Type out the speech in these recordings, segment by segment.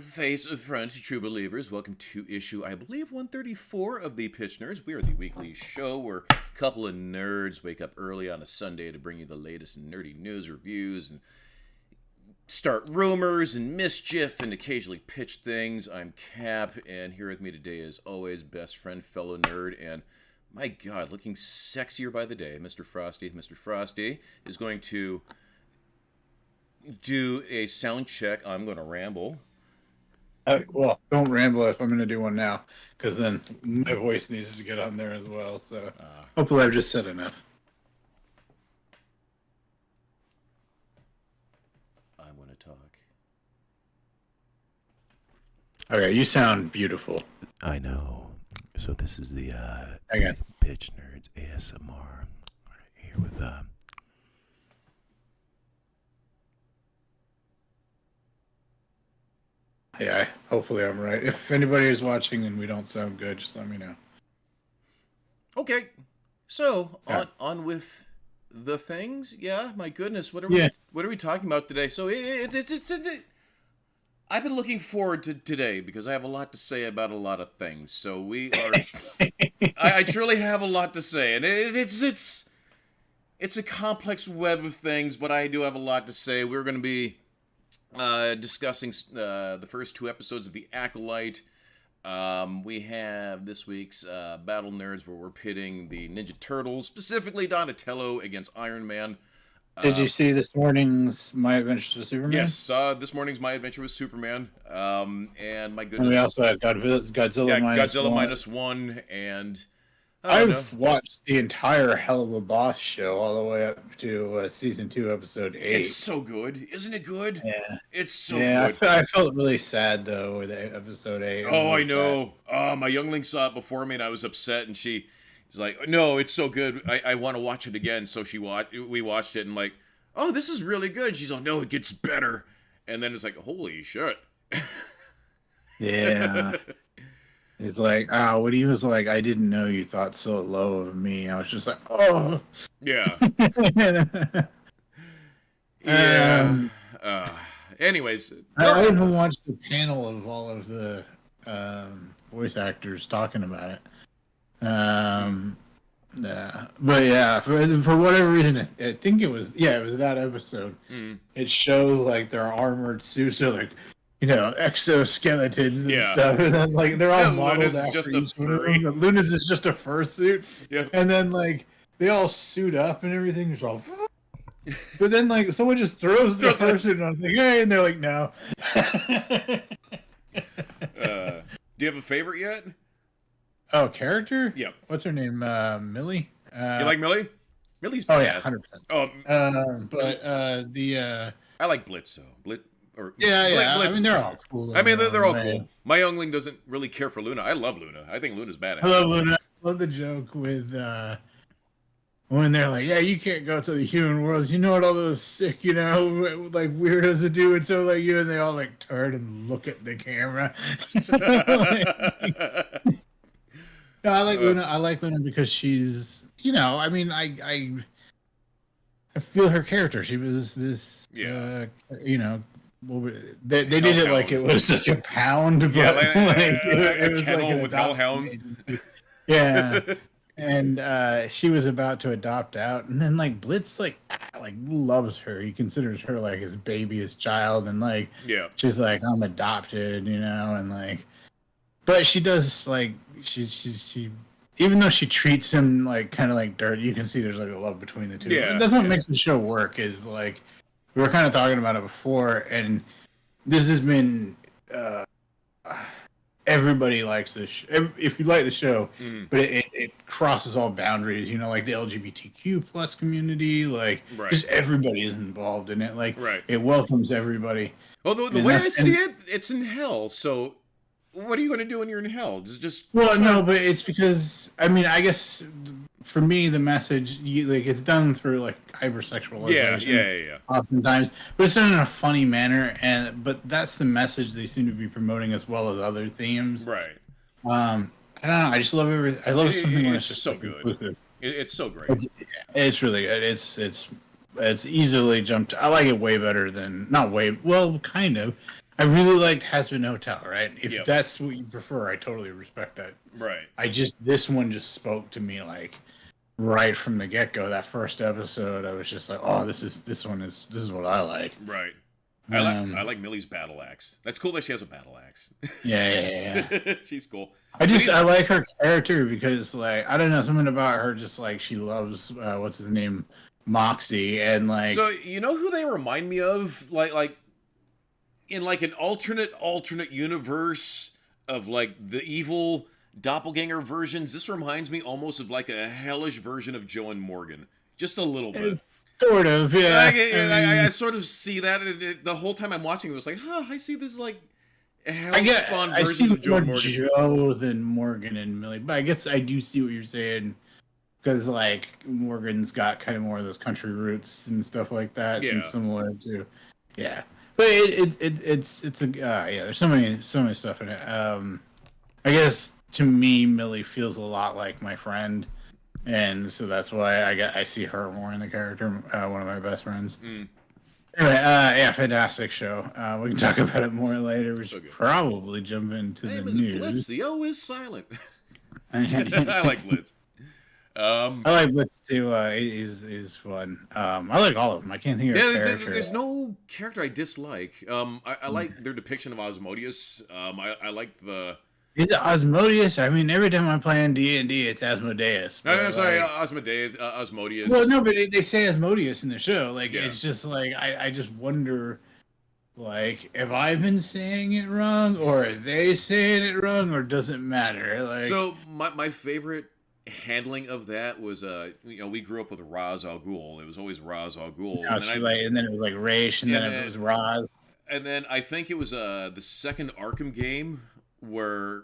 Face of French True Believers, welcome to issue, I believe, 134 of the Pitch Nerds. We are the weekly show where a couple of nerds wake up early on a Sunday to bring you the latest nerdy news, reviews, and start rumors and mischief and occasionally pitch things. I'm Cap, and here with me today is always best friend, fellow nerd, and my God, looking sexier by the day, Mr. Frosty. Mr. Frosty is going to do a sound check. I'm going to ramble. Well, don't ramble if I'm going to do one now, because then my voice needs to get on there as well. So hopefully I've just said enough. I want to talk. Okay, you sound beautiful. I know. So this is the Again. Pitch Nerds ASMR. Here with Yeah, hopefully I'm right. If anybody is watching and we don't sound good, just let me know. Okay. So Yeah. on with the things. Yeah, my goodness, what are we talking about today? So I've been looking forward to today because I have a lot to say about a lot of things. So we are I truly have a lot to say, and it's a complex web of things, but I do have a lot to say. We're going to be discussing the first two episodes of The Acolyte. We have this week's Battle Nerds, where we're pitting the Ninja Turtles, specifically Donatello against Iron Man. Did you see this morning's My Adventures with Superman? Yes, this morning's My Adventure with Superman. And my goodness. And we also had Godzilla minus one, and I've watched the entire Hell of a Boss show all the way up to season 2, episode 8. It's so good, isn't it good? Yeah, it's so good. I felt really sad though with episode 8. Oh, I know. My youngling saw it before me, and I was upset. And she's like, "No, it's so good. I want to watch it again." So we watched it, and like, "Oh, this is really good." She's like, "No, it gets better." And then it's like, "Holy shit!" Yeah. It's like, when he was like, "I didn't know you thought so low of me," I was just like, "Oh." Yeah. Yeah. Anyways. I even watched the panel of all of the voice actors talking about it. But yeah, for whatever reason, I think it was that episode. It shows like their armored suits are like, exoskeletons and stuff, and then like they're all modeled after each one of them. Luna's is just a fursuit, and then like they all suit up and everything's all. But then like someone just throws the fursuit, and I'm like, "Hey," and they're like, "No." Do you have a favorite yet? Oh, character? Yeah. What's her name? Millie. You like Millie? Millie's badass. Oh yeah, 100%. I like Blitz though. Blitz, I mean, they're all cool. I mean, they're all cool. My youngling doesn't really care for Luna. I love Luna. I think Luna's badass. I love Luna. I love the joke with when they're like, "Yeah, you can't go to the human world. You know what all those sick, like weirdos do." And so like and they all like turn and look at the camera. No, I like Luna. I like Luna because she's, I mean, I feel her character. She was this, they did it like it was such a pound, but it was kennel like with hellhounds. Yeah, and she was about to adopt out, and then like Blitz like loves her. He considers her like his baby, his child, and like she's like, "I'm adopted," and like, but she does like. She even though she treats him like kind of like dirt, you can see there's like a love between the two. Yeah, that's what makes the show work. Is like we were kind of talking about it before, and this has been everybody likes this. If you like the show, but it crosses all boundaries. Like the LGBTQ plus community, like just everybody is involved in it. Like it welcomes everybody. Although the way I see it, it's in hell. So. What are you going to do when you're in hell? No, but it's because I mean, I guess for me the message it's done through like hypersexualization. Yeah. Oftentimes, but it's done in a funny manner, but that's the message they seem to be promoting as well as other themes. Right. I don't know. I just love I love something when it's so good. It's so great. It's really good. It's easily jumped. I like it way better than kind of. I really liked Hazbin Hotel, right? If that's what you prefer, I totally respect that. Right. This one just spoke to me like right from the get go. That first episode, I was just like, oh, this is what I like. Right. I like Millie's battle axe. That's cool that she has a battle axe. Yeah. She's cool. I like her character because like I don't know, something about her just like she loves what's his name, Moxie, and like. So you know who they remind me of, like in like an alternate universe of like the evil doppelganger versions. This reminds me almost of like a hellish version of Joe and Morgan, just a little bit. It's sort of, yeah. I sort of see that the whole time I'm watching. It was like, I see this like hell spawn version of Joe and Morgan. Joe than Morgan and Millie, but I guess I do see what you're saying because like Morgan's got kind of more of those country roots and stuff like that, and similar to, yeah. But it's a there's so many stuff in it. I guess to me Millie feels a lot like my friend, and so that's why I see her more in the character. One of my best friends. Anyway, fantastic show. We can talk about it more later. We should probably jump into the news. Blitz. The O is silent. I like Blitz. I like Blitz too. He's fun. I like all of them. I can't think of a character. There's no character I dislike. I like their depiction of Asmodeus. I like the. Is it Asmodeus? I mean, every time I play on D&D, it's Asmodeus. I'm sorry, Asmodeus. Well, no, but they say Asmodeus in the show. Like, it's just like I just wonder, like, have I been saying it wrong, or are they saying it wrong, or does it matter? Like, so my favorite handling of that was we grew up with Ra's al Ghul. It was always Ra's al Ghul, and then it was like Raish, and then it was Ra's, and then I think it was the second Arkham game where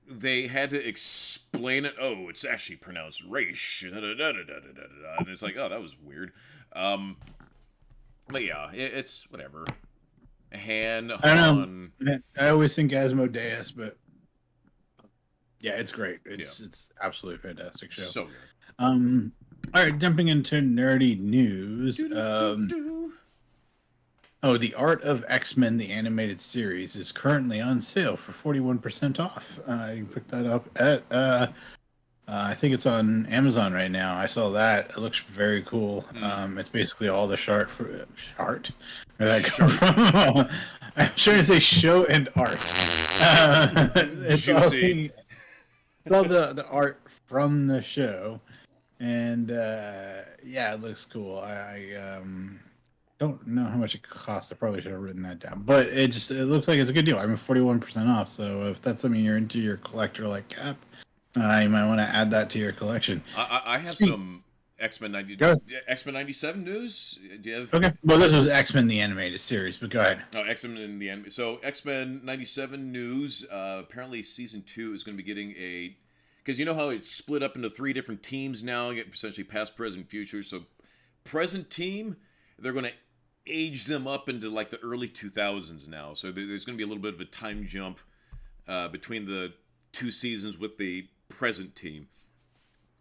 they had to explain it. Oh, it's actually pronounced Raish, and it's like, oh, that was weird. But yeah, it's whatever. I always think Asmodeus, but yeah, it's great. It's absolutely fantastic show. So good. All right, jumping into nerdy news. The Art of X-Men, the animated series, is currently on sale for 41% off. You can pick that up at, I think it's on Amazon right now. I saw that. It looks very cool. It's basically all the chart. Where that come from? I'm trying to say show and art. It's all the art from the show. And, it looks cool. I don't know how much it costs. I probably should have written that down, but it looks like it's a good deal. 41% off. So if that's something you're into, your collector like Cap, you might want to add that to your collection. I have some X-Men 97 news. Do you have? Okay. Well, this was X-Men the animated series, but go ahead. No, X-Men in the anime. So X-Men 97 news. Apparently, season 2 is going to be getting because you know how it's split up into 3 different teams now, essentially past, present, future. So present team, they're going to age them up into like the early 2000s now. So there's going to be a little bit of a time jump between the 2 seasons with the present team.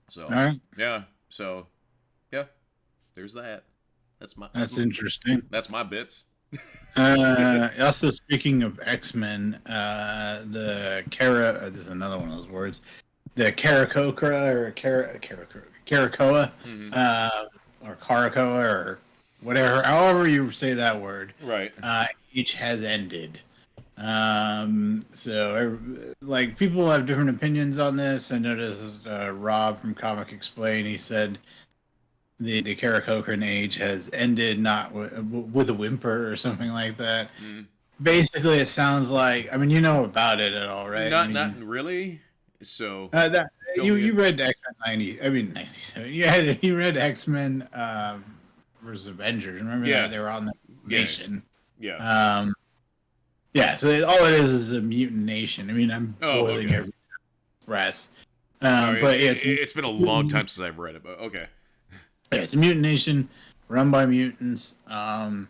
So yeah. So yeah, there's that. That's interesting. That's my bits. Also, speaking of X-Men, this is another one of those words. The Karakokra Karakoa, or Karakoa, or whatever, however you say that word, right? Each has ended. So like people have different opinions on this. I noticed Rob from Comic Explain. He said the Karakokran age has ended, not with a whimper or something like that. Basically, it sounds like, I mean, you know about it at all, right? Not really. So you read X-Men 97. You read X-Men versus Avengers. Remember that they were on the nation. Yeah. So all it is a mutant nation. I mean, I'm boiling every breath. But it's been a long time since I've read it. But okay. Yeah, it's a mutant nation run by mutants. And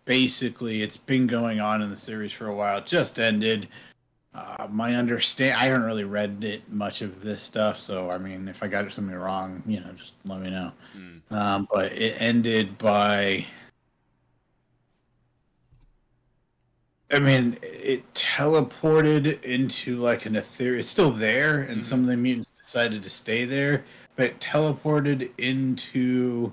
basically it's been going on in the series for a while. It just ended. I haven't really read it much of this stuff, so I mean, if I got something wrong, just let me know. But it ended by I mean, it teleported into like an ethereal. It's still there, and some of the mutants decided to stay there, but it teleported into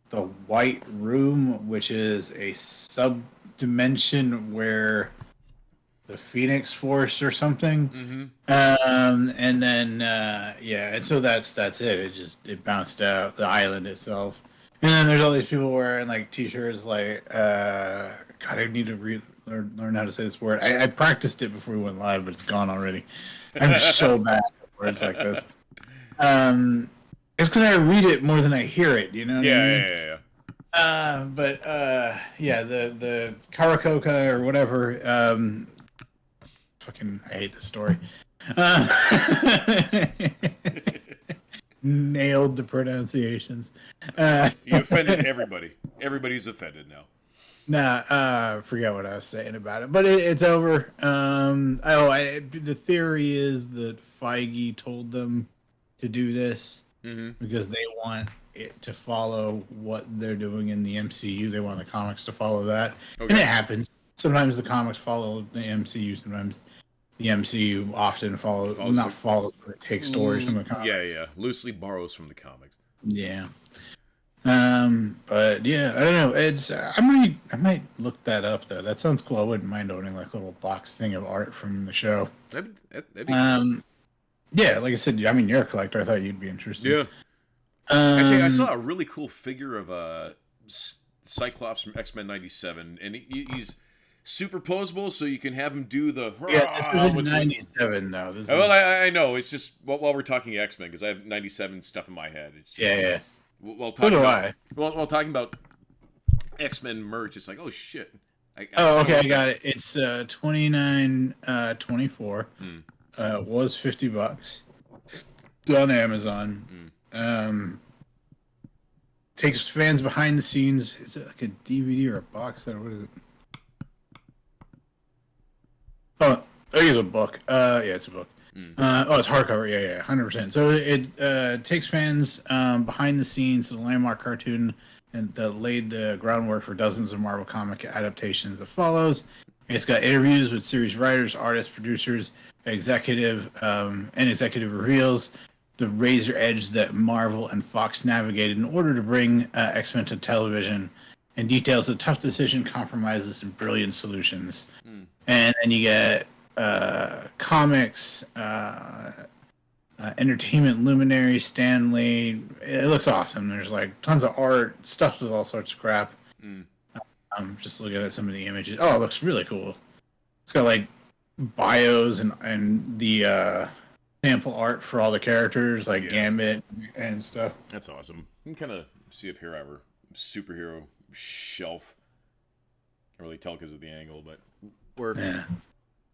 the White Room, which is a sub dimension where the Phoenix Force or something. And then and so that's it. It bounced out the island itself. And then there's all these people wearing like t-shirts like God, I need to learn how to say this word. I practiced it before we went live, but it's gone already. I'm so bad at words like this. It's because I read it more than I hear it, you know what I mean? Yeah. The Karakoka or whatever, fucking, I hate this story. Nailed the pronunciations. You offended everybody. Everybody's offended now. Forget what I was saying about it, but it's over. The theory is that Feige told them to do this because they want it to follow what they're doing in the MCU. They want the comics to follow that, and it happens. Sometimes the comics follow the MCU. Sometimes the MCU often follows, but it takes stories from the comics. Yeah. Loosely borrows from the comics. Yeah. But yeah, I don't know. It's I might look that up though. That sounds cool. I wouldn't mind owning like a little box thing of art from the show. That'd be cool. Yeah, like I said, I mean, you're a collector. I thought you'd be interested. Yeah. Actually, I saw a really cool figure of Cyclops from X-Men '97, and he's superposable, so you can have him do the. Yeah, this is in '97 though. I know. It's just while we're talking X-Men, because I have '97 stuff in my head. It's just, yeah. While talking about X-Men merch, it's like, oh shit. I got it. It's $29.24. Was $50. It's on Amazon. Takes fans behind the scenes. Is it like a DVD or a box set? What is it? Oh, I think it's a book. It's a book. It's hardcover. Yeah, 100%. So it takes fans behind the scenes of the landmark cartoon and that laid the groundwork for dozens of Marvel comic adaptations that follows. It's got interviews with series writers, artists, producers, executive reveals the razor edge that Marvel and Fox navigated in order to bring X-Men to television, and details the tough decision, compromises, and brilliant solutions. And then you get comics, entertainment luminary, Stan Lee. It looks awesome. There's like tons of art, stuff with all sorts of crap. I'm just looking at some of the images. Oh, it looks really cool. It's got like bios and the sample art for all the characters, like Gambit and stuff. That's awesome. You can kind of see up here our superhero shelf. Can't really tell because of the angle, but we're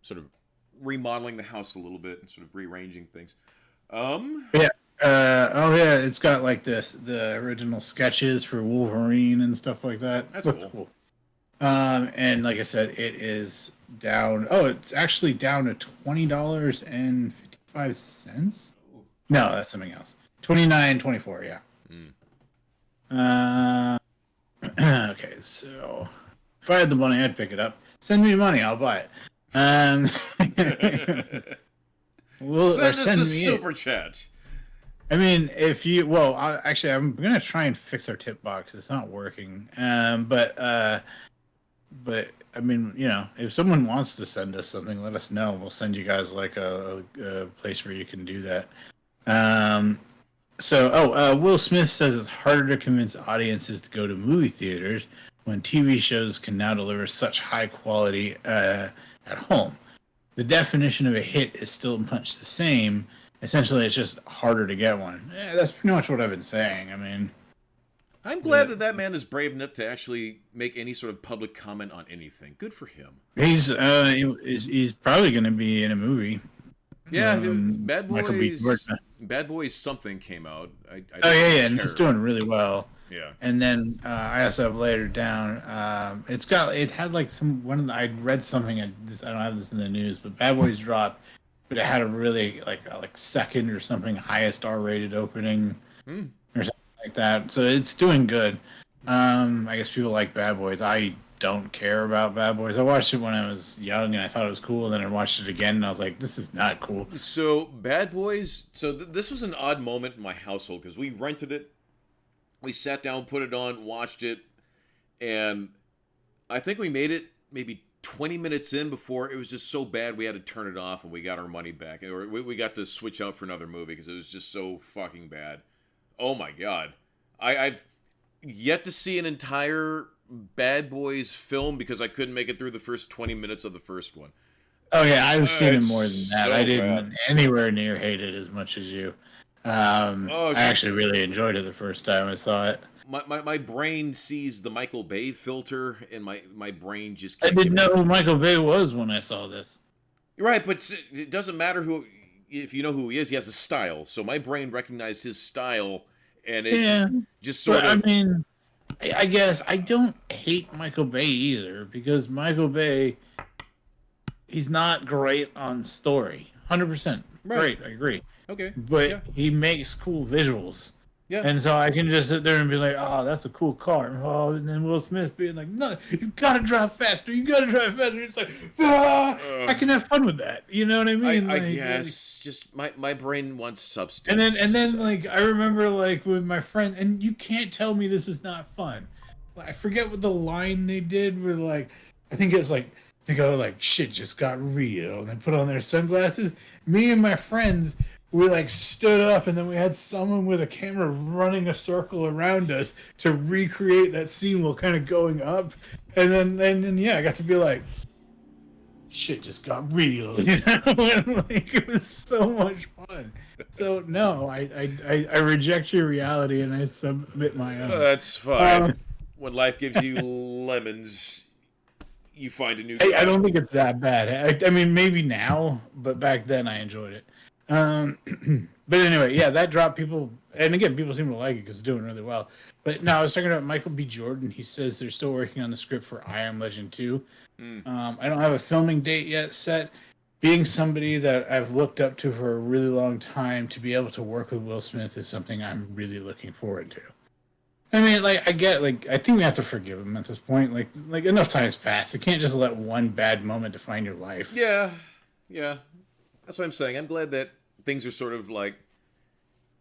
sort of remodeling the house a little bit and sort of rearranging things. It's got like the original sketches for Wolverine and stuff like that. That's cool. And like I said, it is down. Oh, it's actually down to $20.55. No, that's something else. $29.24. Yeah. Okay, so if I had the money, I'd pick it up. Send me money, I'll buy it. Send us a super chat. I mean, actually, I'm gonna try and fix our tip box. It's not working. But I mean, if someone wants to send us something, let us know. We'll send you guys like a place where you can do that. Will Smith says it's harder to convince audiences to go to movie theaters when TV shows can now deliver such high quality at home. The definition of a hit is still much the same. Essentially, it's just harder to get one. Yeah, that's pretty much what I've been saying. I mean, I'm glad that man is brave enough to actually make any sort of public comment on anything. Good for him. He's probably going to be in a movie. Yeah, Bad Boys something came out. And it's doing really well. Yeah. And then I also have later down. I read something. I don't have this in the news, but Bad Boys dropped, but it had a really like second or something highest R-rated opening or something like that. So it's doing good. I guess people like Bad Boys. I don't care about Bad Boys. I watched it when I was young and I thought it was cool, and then I watched it again and I was like, this is not cool. So Bad Boys, this was an odd moment in my household because we rented it, we sat down, put it on, watched it, and I think we made it maybe 20 minutes in before it was just so bad we had to turn it off and we got our money back. Or we got to switch out for another movie because it was just so fucking bad. Oh my god. I've yet to see an entire Bad Boys film because I couldn't make it through the first 20 minutes of the first one. Oh yeah, I've seen it more than that. So I didn't bad. anywhere near hate it as much as you. I actually really enjoyed it the first time I saw it. My brain sees the Michael Bay filter, and my brain just I can't didn't get know who Michael Bay was when I saw this. right, but it doesn't matter who if you know who he is. He has a style, so my brain recognized his style, and it just sort of. I mean, I guess I don't hate Michael Bay either because Michael Bay, he's not great on story. 100%. Right. Great, I agree. Okay. But he makes cool visuals. Yeah. And so I can just sit there and be like, oh, that's a cool car. Oh, and then Will Smith being like, no, you gotta drive faster. You gotta drive faster. It's like, I can have fun with that. You know what I mean? I like, guess just my brain wants substance. And then like I remember like with my friend, and you can't tell me this is not fun. I forget what the line they did where like I think it's like they go like shit just got real and they put on their sunglasses. Me and my friends, we like stood up and then we had someone with a camera running a circle around us to recreate that scene while kind of going up. And then yeah, I got to be like, shit just got real, you know? Like it was so much fun. So no, I reject your reality and I submit my own. That's fine. When life gives you lemons, you find a new. I don't think it's that bad. I mean, maybe now, but back then I enjoyed it. But anyway, yeah, that dropped people, and again, people seem to like it because it's doing really well. But no, I was talking about Michael B. Jordan. He says they're still working on the script for I Am Legend 2. I don't have a filming date yet set. Being somebody that I've looked up to for a really long time, to be able to work with Will Smith is something I'm really looking forward to. I mean, like, I think we have to forgive him at this point. Like enough time's passed. You can't just let one bad moment define your life. Yeah. That's what I'm saying. I'm glad that things are sort of like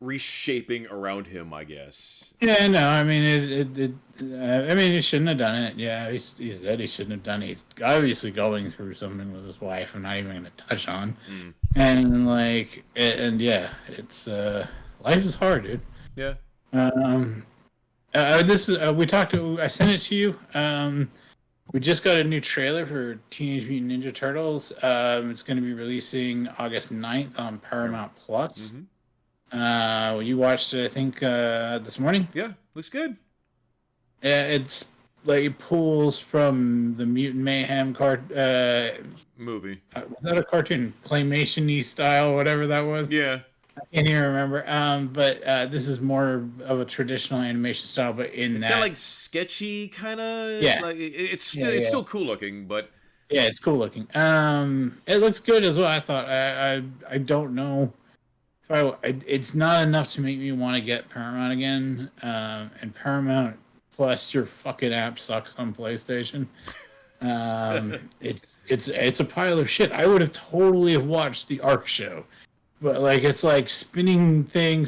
reshaping around him, I guess. Yeah, no, I mean, I mean, he shouldn't have done it. Yeah, he said he shouldn't have done it. He's obviously going through something with his wife I'm not even going to touch on. And, like, and yeah, it's, life is hard, dude. Yeah. I sent it to you. We just got a new trailer for Teenage Mutant Ninja Turtles. It's going to be releasing August 9th on Paramount Plus. You watched it, I think, this morning? Yeah, looks good. It's like it pulls from the Mutant Mayhem movie. Was that a cartoon? Claymation-y style, whatever that was? Yeah. I can't even remember. But this is more of a traditional animation style, but it's kind of like sketchy, kind of. Yeah. Like it's still cool looking, but yeah, it's cool looking. It looks good as well. I thought. I don't know if it's not enough to make me want to get Paramount again. And Paramount Plus, your fucking app sucks on PlayStation. It's a pile of shit. I would have totally have watched the Ark show. But, like, it's like spinning thing.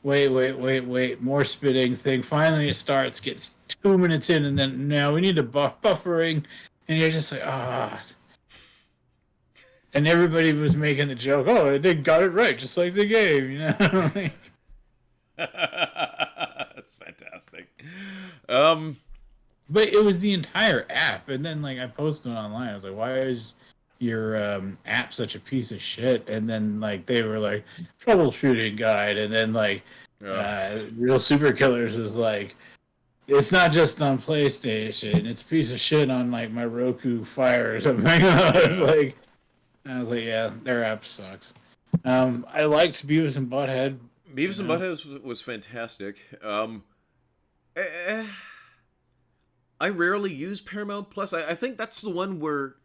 Wait, more spinning thing. Finally it starts, gets 2 minutes in, and then now we need to buffering. And you're just like, And everybody was making the joke, oh, they got it right, just like the game, you know? That's fantastic. But it was the entire app. And then, like, I posted it online. I was like, why is your app such a piece of shit? And then like they were like troubleshooting guide, and then like Real Super Killers was like, it's not just on PlayStation, it's a piece of shit on like my Roku Fire or something. I was like yeah, their app sucks. I liked Beavis and Butthead. Beavis and Butthead was fantastic. I rarely use Paramount Plus. I think that's the one where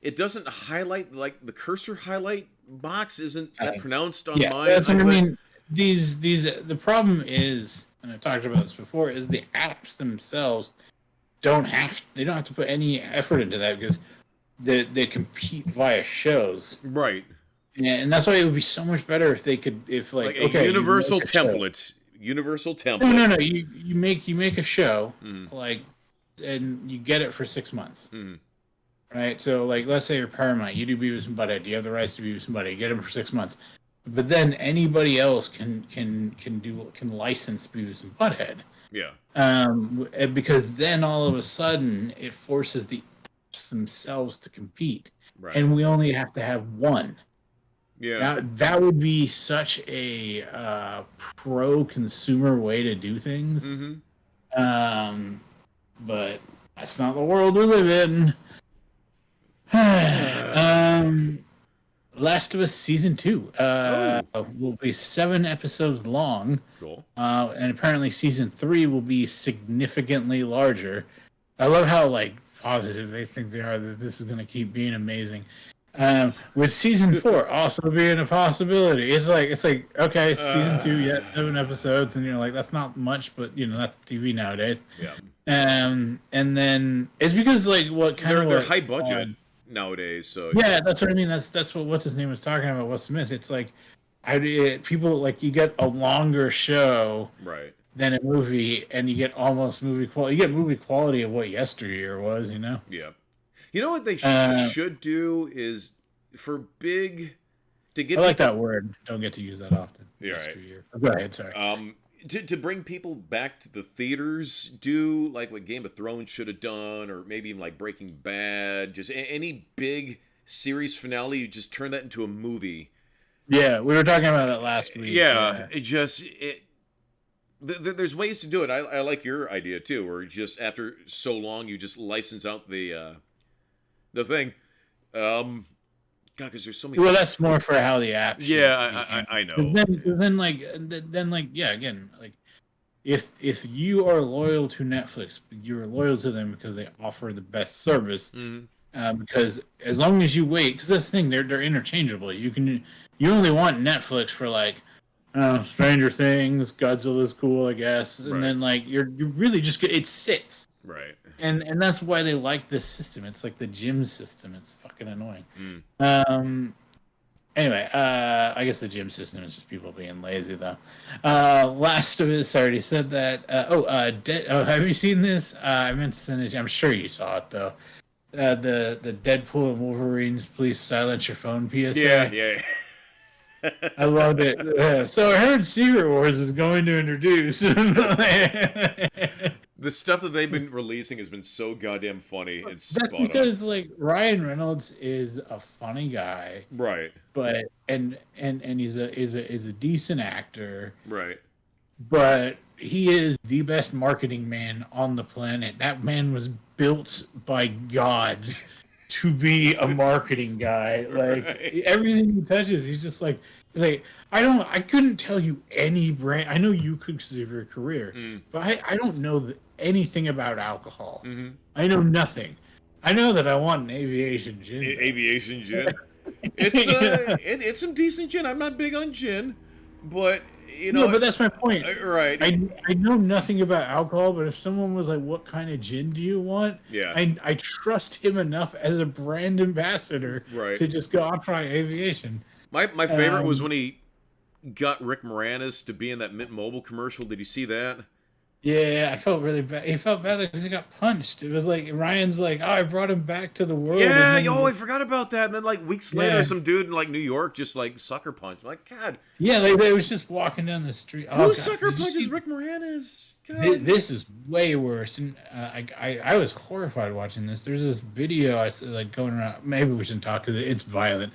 it doesn't highlight, like the cursor highlight box isn't pronounced on mine. That's what I mean. The problem is and I talked about this before, is the apps themselves don't have to put any effort into that because they compete via shows. Right. Yeah, and that's why it would be so much better if they could, if like a universal template. Universal template. No. You make a show like, and you get it for 6 months. Right. So like, let's say you're Paramount, you do Beavis and Butthead. You have the rights to Beavis and Butthead. You get them for 6 months, but then anybody else can license Beavis and Butthead. Yeah. Because then all of a sudden it forces the apps themselves to compete, right. and we only have to have one. Yeah. Now, that would be such a pro-consumer way to do things. But that's not the world we live in. Last of Us Season 2 will be 7 episodes long. Cool. And apparently Season 3 will be significantly larger. I love how like positive they think they are that this is going to keep being amazing. With Season 4 also being a possibility. It's like okay, Season 2, yeah, 7 episodes, and you're like, that's not much, but you know, that's TV nowadays. Yeah. And then it's because like what kind of they're high budget nowadays, so yeah, that's what I mean. That's what what's his name was talking about. Will Smith. It's like people like, you get a longer show right than a movie, and you get almost movie quality. You get movie quality of what yesteryear was, you know. Yeah. You know what they should do is for big to get. I like that word. Don't get to use that often. Yeah. Yesteryear. Right. Go ahead. Sorry. To bring people back to the theaters, do like what Game of Thrones should have done, or maybe even like Breaking Bad. Just any big series finale, you just turn that into a movie. Yeah, we were talking about it last week. Yeah, there's ways to do it. I like your idea too, where just after so long, you just license out the thing. God, because there's so many. Well, that's more for how the app. Yeah, I know. Then yeah, again, like if you are loyal to Netflix, you're loyal to them because they offer the best service. Because as long as you wait, because that's the thing, they're interchangeable. You only want Netflix for like, Stranger Things, Godzilla's cool, I guess, and then like you really just it sits. Right. And that's why they like this system. It's like the gym system. It's fucking annoying. Anyway, I guess the gym system is just people being lazy, though. Last of Us, I already said that. Have you seen this? I meant to send it. I'm sure you saw it, though. The Deadpool and Wolverine's Please Silence Your Phone PSA. Yeah. I loved it. So I heard Secret Wars is going to introduce. The stuff that they've been releasing has been so goddamn funny. That's because like Ryan Reynolds is a funny guy, right? But and he's a decent actor, right? But he is the best marketing man on the planet. That man was built by gods to be a marketing guy. Like everything he touches, he's just like, he's like, I couldn't tell you any brand. I know you could because of your career, but I don't know anything about alcohol. I know nothing. I know that I want an aviation gin. Aviation gin. It's some decent gin. I'm not big on gin, but you know. No, but that's my point. Right. I know nothing about alcohol, but if someone was like, "What kind of gin do you want?" Yeah. I trust him enough as a brand ambassador to just go, "I'll try aviation." My favorite was when he got Rick Moranis to be in that Mint Mobile commercial. Did you see that? Yeah, I felt really bad. He felt bad because he got punched. It was like Ryan's like, I brought him back to the world. Yeah, I forgot about that. And then like weeks later, some dude in like New York just like sucker punched. I'm like, God. Yeah, they was just walking down the street. Who sucker punches Rick Moranis? This is way worse. And I was horrified watching this. There's this video I like going around. Maybe we shouldn't talk because it's violent.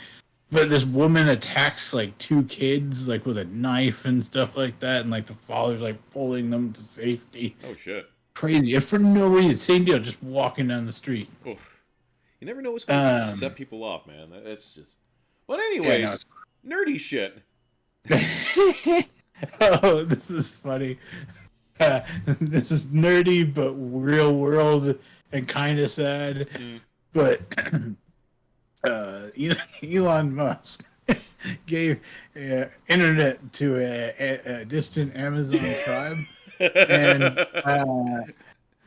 But this woman attacks like 2 kids like with a knife and stuff like that, and like the father's like pulling them to safety. Oh shit! Crazy. And for no reason. Same deal. Just walking down the street. Oof. You never know what's going to set people off, man. That's just. But anyways, nerdy shit. Oh, this is funny. This is nerdy but real world and kind of sad. But. Elon Musk gave internet to a distant Amazon tribe. And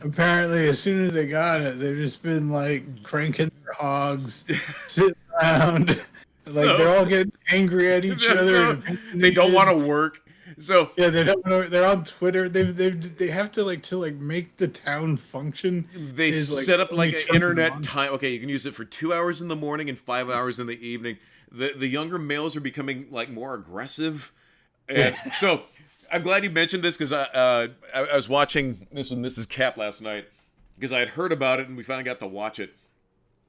apparently, as soon as they got it, they've just been like cranking their hogs, sitting around, like they're all getting angry at each other. So they don't want to work. So yeah, they don't know. They're on Twitter. They have to make the town function. They is like set up like an internet on. time. Okay, you can use it for 2 hours in the morning and 5 hours in the evening. The younger males are becoming like more aggressive, and so I'm glad you mentioned this because I was watching this with Mrs. Cap last night because I had heard about it and we finally got to watch it.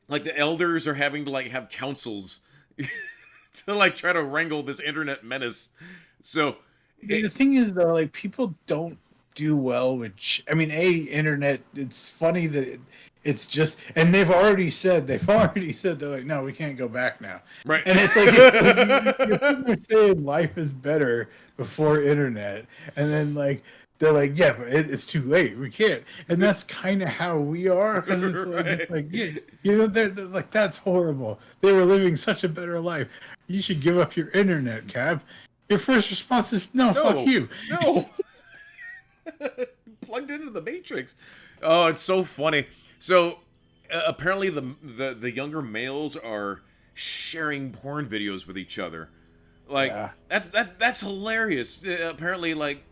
Like the elders are having to like have councils to like try to wrangle this internet menace. So the thing is though, like people don't do well with. Internet. It's funny that it's just, and they've already said they're like, no, we can't go back now. Right. And it's like you're saying life is better before internet, and then like they're like, yeah, but it's too late. We can't. And that's kind of how we are. Because it's like, yeah, they're like, that's horrible. They were living such a better life. You should give up your internet, Cap. Your first response is, no, fuck you. No. Plugged into the Matrix. Oh, it's so funny. So apparently the younger males are sharing porn videos with each other. Like that's hilarious. Apparently, like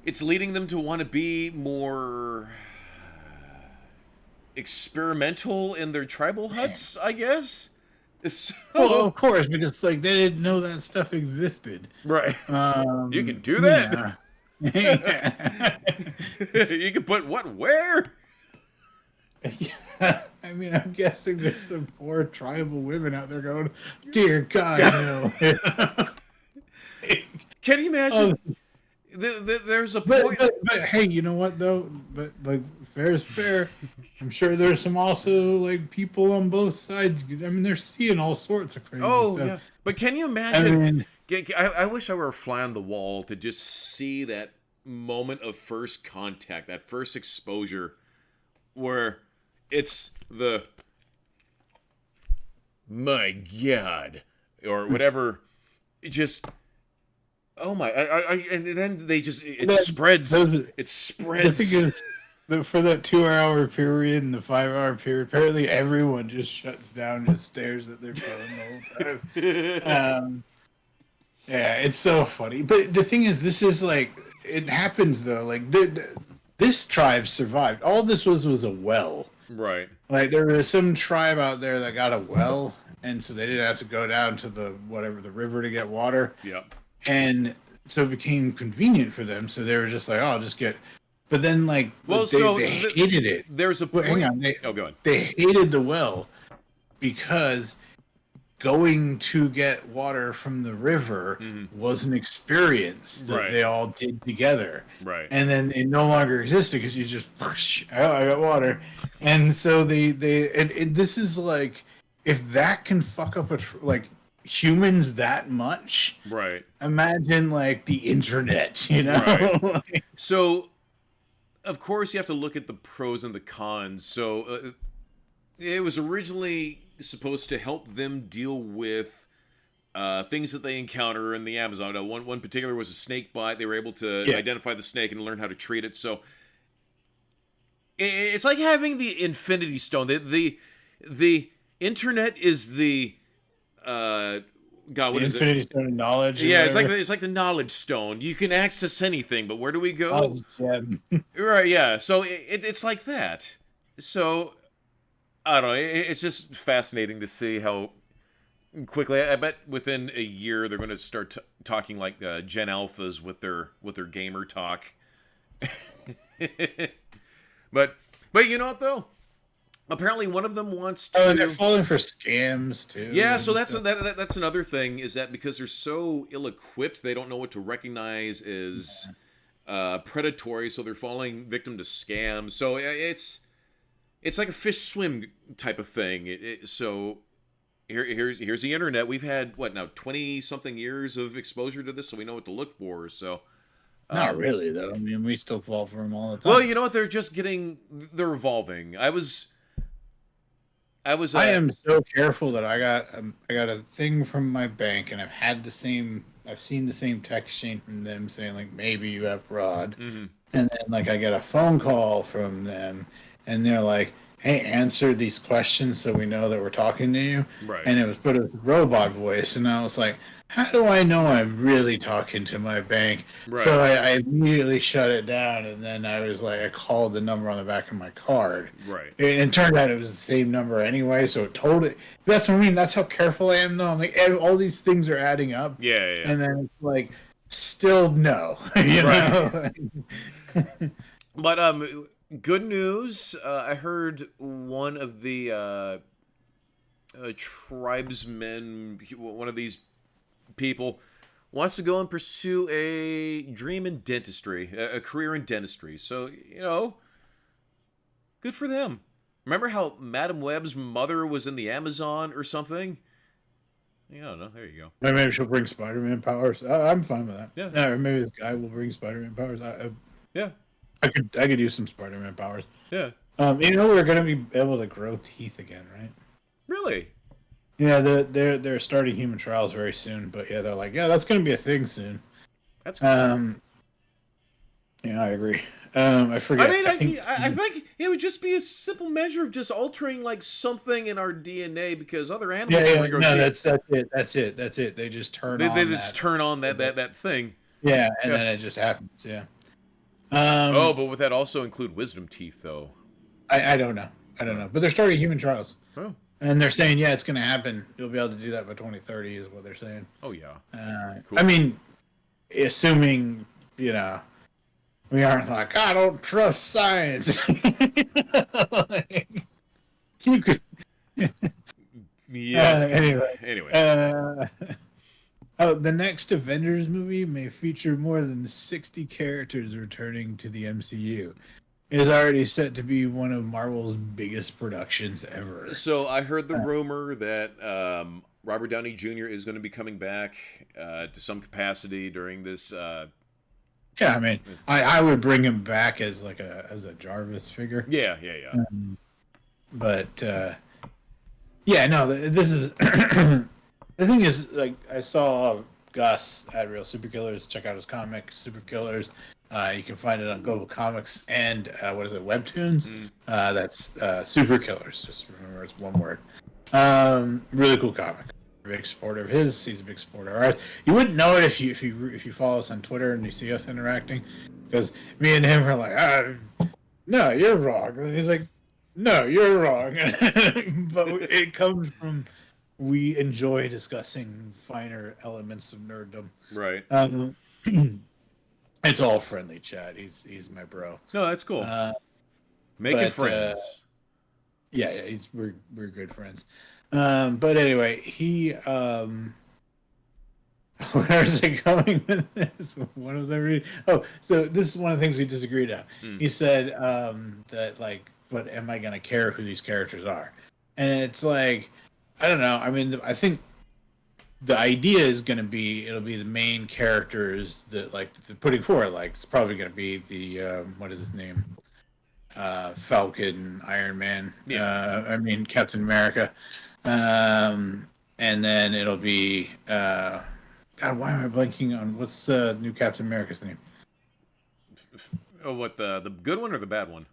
it's leading them to want to be more experimental in their tribal huts, I guess. So, well, of course, because like they didn't know that stuff existed. Right. You can do that. Yeah. You can put what where? Yeah. I mean, I'm guessing there's some poor tribal women out there going, "Dear God, no." Can you imagine? There's a point. But hey, you know what though? But like, fair is fair. I'm sure there's some also like people on both sides. I mean, they're seeing all sorts of crazy stuff. Yeah. But can you imagine? I mean, I wish I were a fly on the wall to just see that moment of first contact, that first exposure, where it's the my God or whatever. It just. Oh my! And then they just it spreads. It spreads. The thing is, for that 2-hour period and the 5-hour period, apparently everyone just shuts down, and just stares at their phone the whole time. Yeah, it's so funny. But the thing is, this is like it happens though. Like this tribe survived. All this was a well. Right. Like there was some tribe out there that got a well, and so they didn't have to go down to the river to get water. Yeah. And so it became convenient for them. So they were just like, "Oh, I'll just get." But then, like, they hated it. There's a point. Hang on. Go on. They hated the well because going to get water from the river was an experience that they all did together. Right. And then it no longer existed because you just, I got water. And so and this is like, if that can fuck up humans that much, right? Imagine like the internet, Right. So, of course, you have to look at the pros and the cons. So, it was originally supposed to help them deal with things that they encounter in the Amazon. One particular was a snake bite. They were able to identify the snake and learn how to treat it. So, it's like having the Infinity Stone. The internet is the God, what is it? Infinity Stone of Knowledge. Yeah, it's like the Knowledge Stone. You can access anything, but where do we go? Right, yeah. So it's like that. So I don't know. It's just fascinating to see how quickly. I bet within a year they're going to start talking like Gen Alphas with their gamer talk. But you know what though? Apparently, one of them wants to. Oh, and they're falling for scams too. Yeah, so that's another thing is that because they're so ill-equipped, they don't know what to recognize as predatory, so they're falling victim to scams. So it's like a fish swim type of thing. So here's the internet. We've had 20-something years of exposure to this, so we know what to look for. So. Not really, though. I mean, we still fall for them all the time. Well, you know what? They're evolving. I am so careful that I got a thing from my bank, and I've had the same I've seen the same text chain from them saying like maybe you have fraud, Mm-hmm. and then like I get a phone call from them, and they're like, "Hey, answer these questions so we know that we're talking to you." Right. And it was put a robot voice, and I was like, "How do I know I'm really talking to my bank?" Right. So I immediately shut it down, and then I was like, I called the number on the back of my card. Right. And it turned out it was the same number anyway, so it totally. That's what I mean. That's how careful I am. No, I'm like all these things are adding up. Yeah, yeah. And then it's like, still no, you Right. know. But good news. I heard one of the tribesmen, one of these people, wants to go and pursue a dream in dentistry, a career in dentistry. So good for them. Remember how Madam Web's mother was in the Amazon or something? I don't know. There you go. Maybe she'll bring Spider-Man powers. I'm fine with that. Yeah. Or maybe this guy will bring Spider-Man powers. Yeah. I could use some Spider-Man powers. Yeah. We're gonna be able to grow teeth again, right? Really? Yeah, they're starting human trials very soon, but yeah, they're like, yeah, that's gonna be a thing soon. That's cool. Yeah, I agree. I forget. I think it would just be a simple measure of just altering like something in our DNA because other animals. That's it. They just turn. They just turn on that thing. Yeah, and then it just happens. Yeah. But would that also include wisdom teeth, though? I don't know. But they're starting human trials. Oh. And they're saying, yeah, it's going to happen. You'll be able to do that by 2030 is what they're saying. Oh, yeah. Cool. I mean, assuming, we aren't like, I don't trust science. You could... Yeah. Anyway. The next Avengers movie may feature more than 60 characters returning to the MCU. It is already set to be one of Marvel's biggest productions ever. So I heard the rumor that Robert Downey Jr. is going to be coming back to some capacity during this. Yeah, I mean, I would bring him back as like a Jarvis figure. Yeah. But yeah, no, this is the thing is like I saw Gus at Real Super Killers. Check out his comic Super Killers. You can find it on Global Comics and Webtoons. That's Super Killers. Just remember, it's one word. Really cool comic. Big supporter of his. He's a big supporter of ours. You wouldn't know it if you follow us on Twitter and you see us interacting, because me and him are like, no, you're wrong. And he's like, no, you're wrong. But it comes from we enjoy discussing finer elements of nerddom. Right. It's all friendly chat. He's my bro. No, that's cool. Making friends. Yeah, we're good friends. But anyway, he where is it going with this? What was I reading? Oh, so this is one of the things we disagreed on. He said that like, but am I gonna care who these characters are? And it's like, I don't know. I mean, I think the idea is going to be it'll be the main characters that like they're putting forward. Like it's probably going to be the what is his name, Falcon, Iron Man. Yeah. I mean Captain America, and then it'll be God. Why am I blanking on what's the new Captain America's name? Oh, what the good one or the bad one?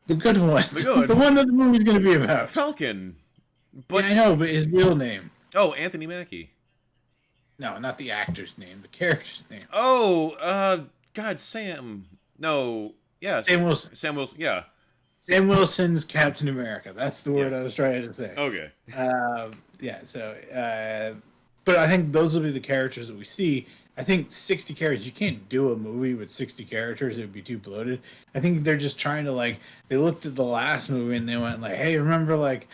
The good one. The good. The one that the movie's going to be about. Falcon. But yeah, I know, but his real name. Oh, Anthony Mackie. No, not the actor's name. The character's name. Oh, God, Sam. No, yeah. Sam Wilson. Sam Wilson, yeah. Sam Wilson's Captain America. That's the word I was trying to say. Okay. Yeah, so... but I think those will be the characters that we see. I think 60 characters, you can't do a movie with 60 characters. It would be too bloated. I think they're just trying to, like... They looked at the last movie and they went, like, hey, remember, like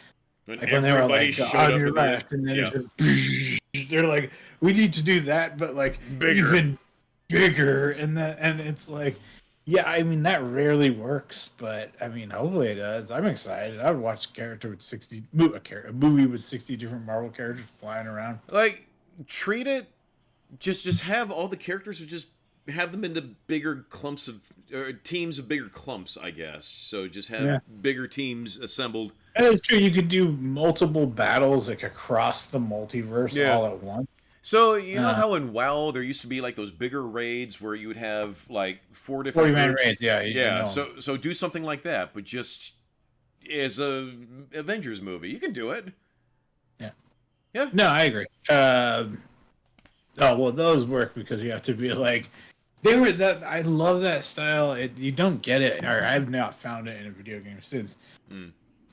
when they were like on your left, and then it's just they're like, we need to do that, but like even bigger, and it's like, yeah, I mean that rarely works, but I mean hopefully it does. I'm excited. I would watch a movie with 60 different Marvel characters flying around. Like treat it, just have all the characters, or just have them into bigger clumps of teams of bigger clumps, I guess. So just have bigger teams assembled. That is true. You could do multiple battles like across the multiverse all at once. So, you know how in WoW there used to be like those bigger raids where you would have like 4 different 40-man groups? raids, yeah. Yeah, so do something like that, but just as a Avengers movie. You can do it. Yeah. Yeah. No, I agree. Oh, well, those work because you have to be like, they were that. I love that style. You don't get it, or I've not found it in a video game since.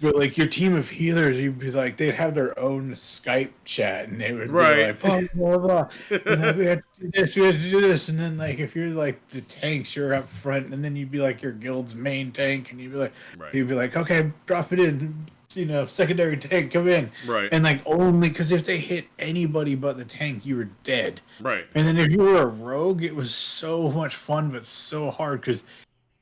But like your team of healers, you'd be like, they'd have their own Skype chat, and they would be like, blah blah blah. And then we had to do this, we had to do this, and then like if you're like the tanks, you're up front, and then you'd be like your guild's main tank, and you'd be like, okay, drop it in. Secondary tank, come in. Right. And like only because if they hit anybody but the tank, you were dead. Right. And then if you were a rogue, it was so much fun, but so hard because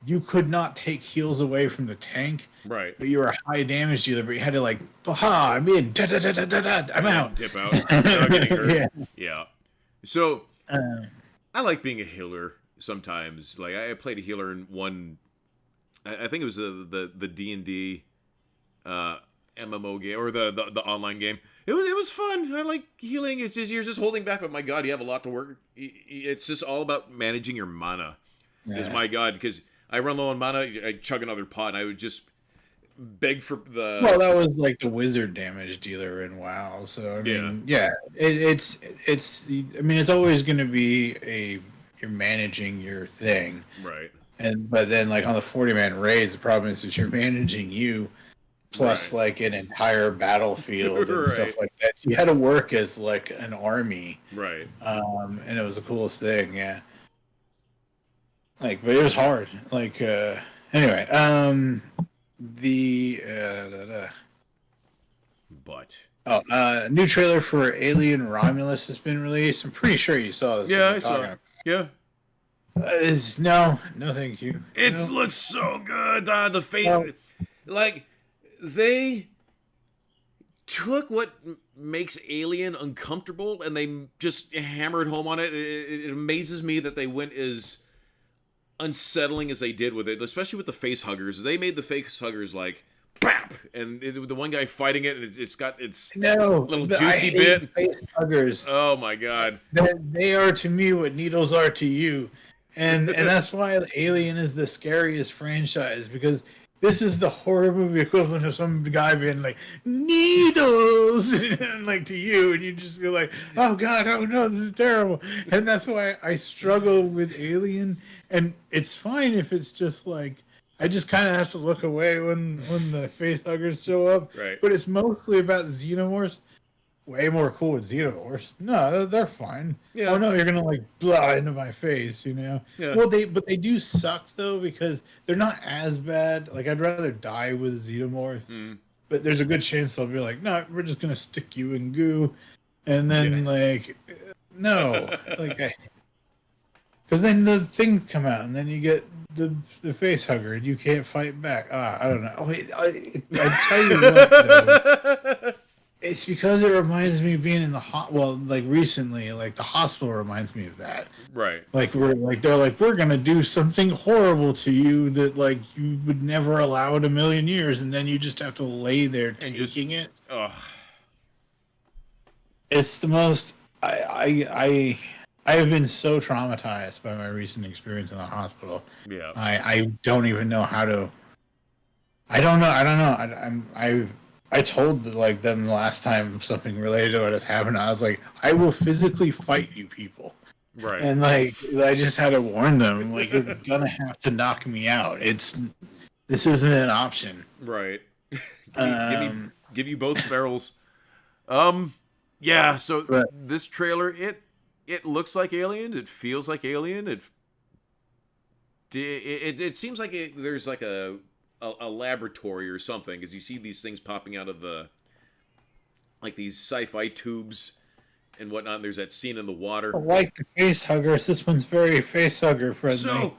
you could not take heals away from the tank. Right. But you were a high damage dealer, but you had to like, aha, I'm in, I'm out. Dip out. Without getting hurt. Yeah. So I like being a healer sometimes. Like I played a healer in one. I think it was the D&D. MMO game or the online game. It was fun. I like healing. It's just you're just holding back, but my God, you have a lot to work. It's just all about managing your mana. Is my God, because I run low on mana, I chug another pot, and I would just beg for the. Well, that was like the wizard damage dealer in WoW. So I mean, it's. I mean, it's always going to be you're managing your thing, right? But then like on the 40-man raids, the problem is that you're managing you. Plus, like an entire battlefield and stuff like that. You had to work as like an army, right? And it was the coolest thing, yeah. Like, but it was hard. Like, anyway, new trailer for Alien Romulus has been released. I'm pretty sure you saw this. Yeah, I saw it. Yeah. No, thank you. It looks so good. The face, like. They took what makes Alien uncomfortable and they just hammered home on it. It amazes me that they went as unsettling as they did with it, especially with the face huggers. They made the face huggers like BAP! And the one guy fighting it, and it's got its little juicy bit. Face huggers. Oh my God. They are to me what needles are to you. And that's why Alien is the scariest franchise, because this is the horror movie equivalent of some guy being like, needles, and like to you, and you just feel like, oh God, oh no, this is terrible. And that's why I struggle with Alien, and it's fine if it's just like, I just kind of have to look away when the face huggers show up. Right. But it's mostly about xenomorphs. Way more cool with xenomorphs. No, they're fine. Yeah. Oh no, you're gonna like blow into my face, Yeah. Well, they do suck though, because they're not as bad. Like I'd rather die with a xenomorph, but there's a good chance they'll be like, no, we're just gonna stick you in goo, and then no, because then the things come out, and then you get the face hugger, and you can't fight back. I don't know. Wait, I tell you what, though. It's because it reminds me of being in the recently, like the hospital reminds me of that. Right. Like they're like, we're gonna do something horrible to you that like you would never allow in a million years, and then you just have to lay there taking it. Ugh. It's the most. I have been so traumatized by my recent experience in the hospital. Yeah. I don't even know how to. I don't know. I told them the last time something related to what has happened. I was like, I will physically fight you people. Right. And I just had to warn them, like, you're gonna have to knock me out. This isn't an option. Right. give you both barrels. Yeah. So this trailer, it looks like Aliens. It feels like Alien. It seems like there's like a laboratory or something, because you see these things popping out of these sci-fi tubes and whatnot, and there's that scene in the water. I like the face huggers. This one's very face hugger friendly. So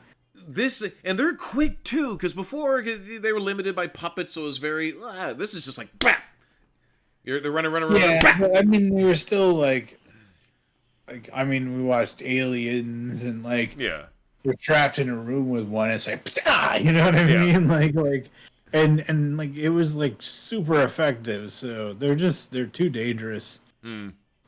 and they're quick too, because before they were limited by puppets, so it was very this is just like BAP! They're running yeah, but I mean, they were still like I mean, we watched Aliens and you're trapped in a room with one. It's like, you know what I mean? Like, and it was like super effective. So they're too dangerous.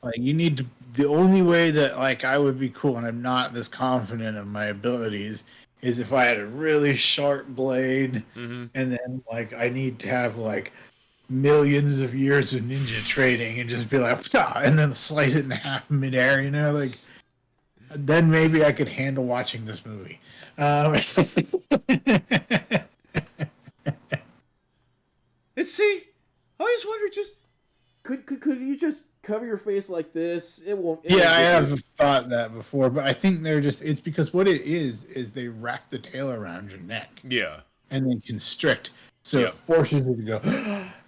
Like you need to. The only way that like I would be cool, and I'm not this confident of my abilities, is if I had a really sharp blade, Mm-hmm. and then like I need to have like millions of years of ninja training, and just be like, "Ptah," and then slice it in half midair. You know, like then maybe I could handle watching this movie. See, I always wonder, just could you just cover your face like this? It won't. Yeah, I have thought that before, but I think it's because what it is they wrap the tail around your neck. Yeah. And then constrict. So it forces you to go,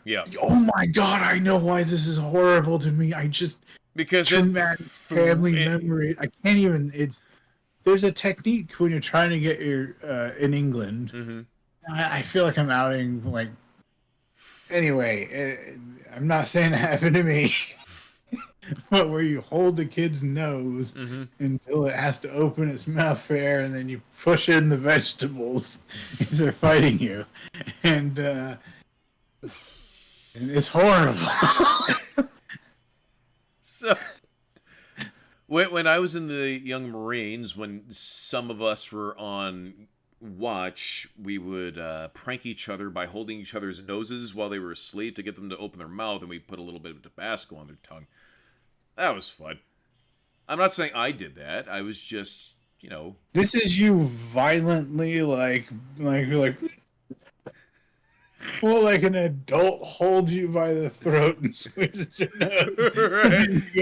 yeah. Oh my God, I know why this is horrible to me. I just, because traumatic family memory. I can't even, there's a technique when you're trying to get your, in England. Mm-hmm. I feel like I'm outing, like, anyway, I'm not saying it happened to me. But where you hold the kid's nose until it has to open its mouth for air, and then you push in the vegetables if they're fighting you, and it's horrible. So, when I was in the Young Marines, when some of us were on watch, we would prank each other by holding each other's noses while they were asleep to get them to open their mouth, and we put a little bit of Tabasco on their tongue. That was fun. I'm not saying I did that. I was just, This is you violently, like well, like an adult holds you by the throat and squeezes your nose.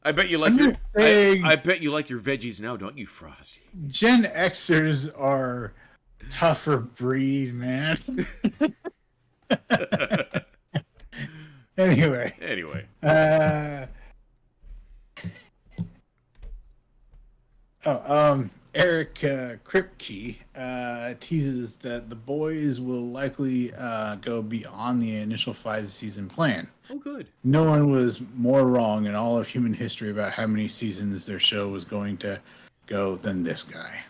I bet you like I bet you like your veggies now, don't you, Frosty? Gen Xers are tougher breed, man. Anyway. Eric Kripke teases that the boys will likely go beyond the initial 5-season plan. Oh, good. No one was more wrong in all of human history about how many seasons their show was going to go than this guy.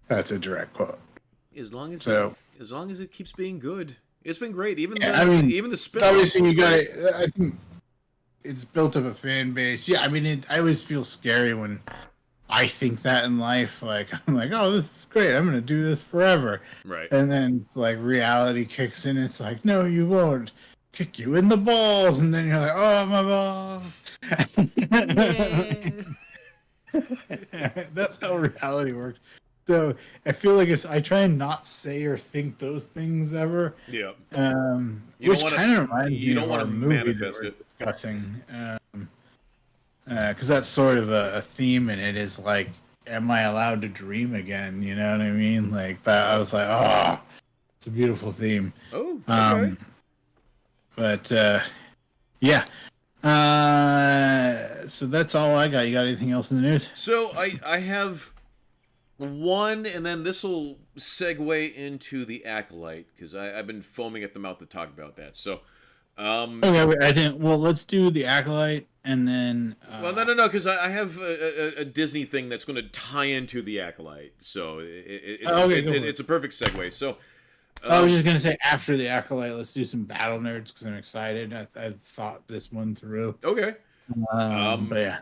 That's a direct quote. As long as it keeps being good, it's been great. Even the spin-off. Obviously, you got it. I think it's built up a fan base. Yeah, I mean, I always feel scary when I think that in life. Like I'm like, oh, this is great. I'm gonna do this forever. Right. And then like reality kicks in. It's like, no, you won't. Kick you in the balls, and then you're like, oh, my balls. That's how reality works. So I feel like I try and not say or think those things ever. Yeah. Which kind of reminds me of our movie manifest that we're discussing. Because that's sort of a theme, and it is like, am I allowed to dream again? You know what I mean? Like that. I was like, oh, it's a beautiful theme. Oh, okay. But yeah. So that's all I got. You got anything else in the news? So I have one, and then this will segue into the Acolyte, because I've been foaming at the mouth to talk about that. So, okay, I think. Well, let's do the Acolyte, and then. Well, no, because I have a Disney thing that's going to tie into the Acolyte, so it's a perfect segue. So. I was just gonna say after the Acolyte, let's do some battle nerds because I'm excited. I've thought this one through. Okay. But yeah.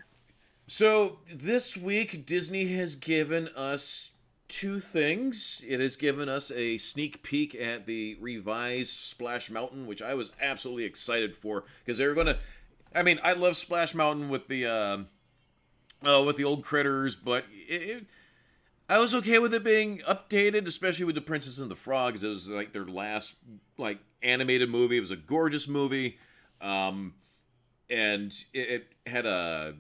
So this week, Disney has given us two things. It has given us a sneak peek at the revised Splash Mountain, which I was absolutely excited for, because they were gonna. I mean, I love Splash Mountain with the old critters, but I was okay with it being updated, especially with The Princess and the Frogs. It was like their last animated movie. It was a gorgeous movie, and it had The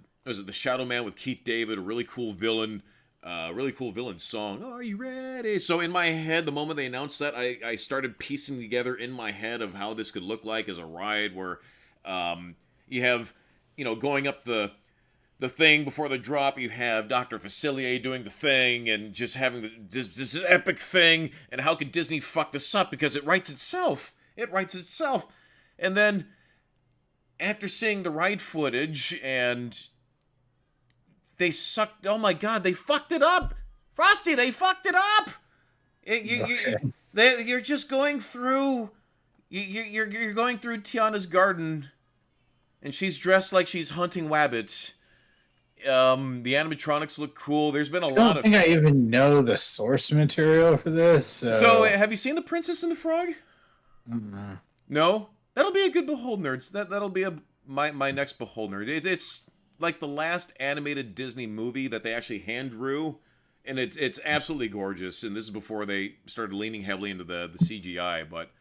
Shadow Man with Keith David, a really cool villain song. Oh, are you ready? So in my head, the moment they announced that, I started piecing together in my head of how this could look like as a ride, where you have going up the thing before the drop, you have Dr. Facilier doing the thing and just having this epic thing, and how could Disney fuck this up, because it writes itself. And then, after seeing the ride footage, and they sucked, oh my god, they fucked it up! Frosty, they fucked it up! You're just going through. You're going through Tiana's garden, and she's dressed like she's hunting wabbits. The animatronics look cool. There's been a lot of. I don't think I even know the source material for this. So have you seen The Princess and the Frog? Mm-hmm. No, that'll be a good Behold Nerds. That'll be my next Behold Nerd. It's like the last animated Disney movie that they actually hand drew, and it's absolutely gorgeous. And this is before they started leaning heavily into the CGI, but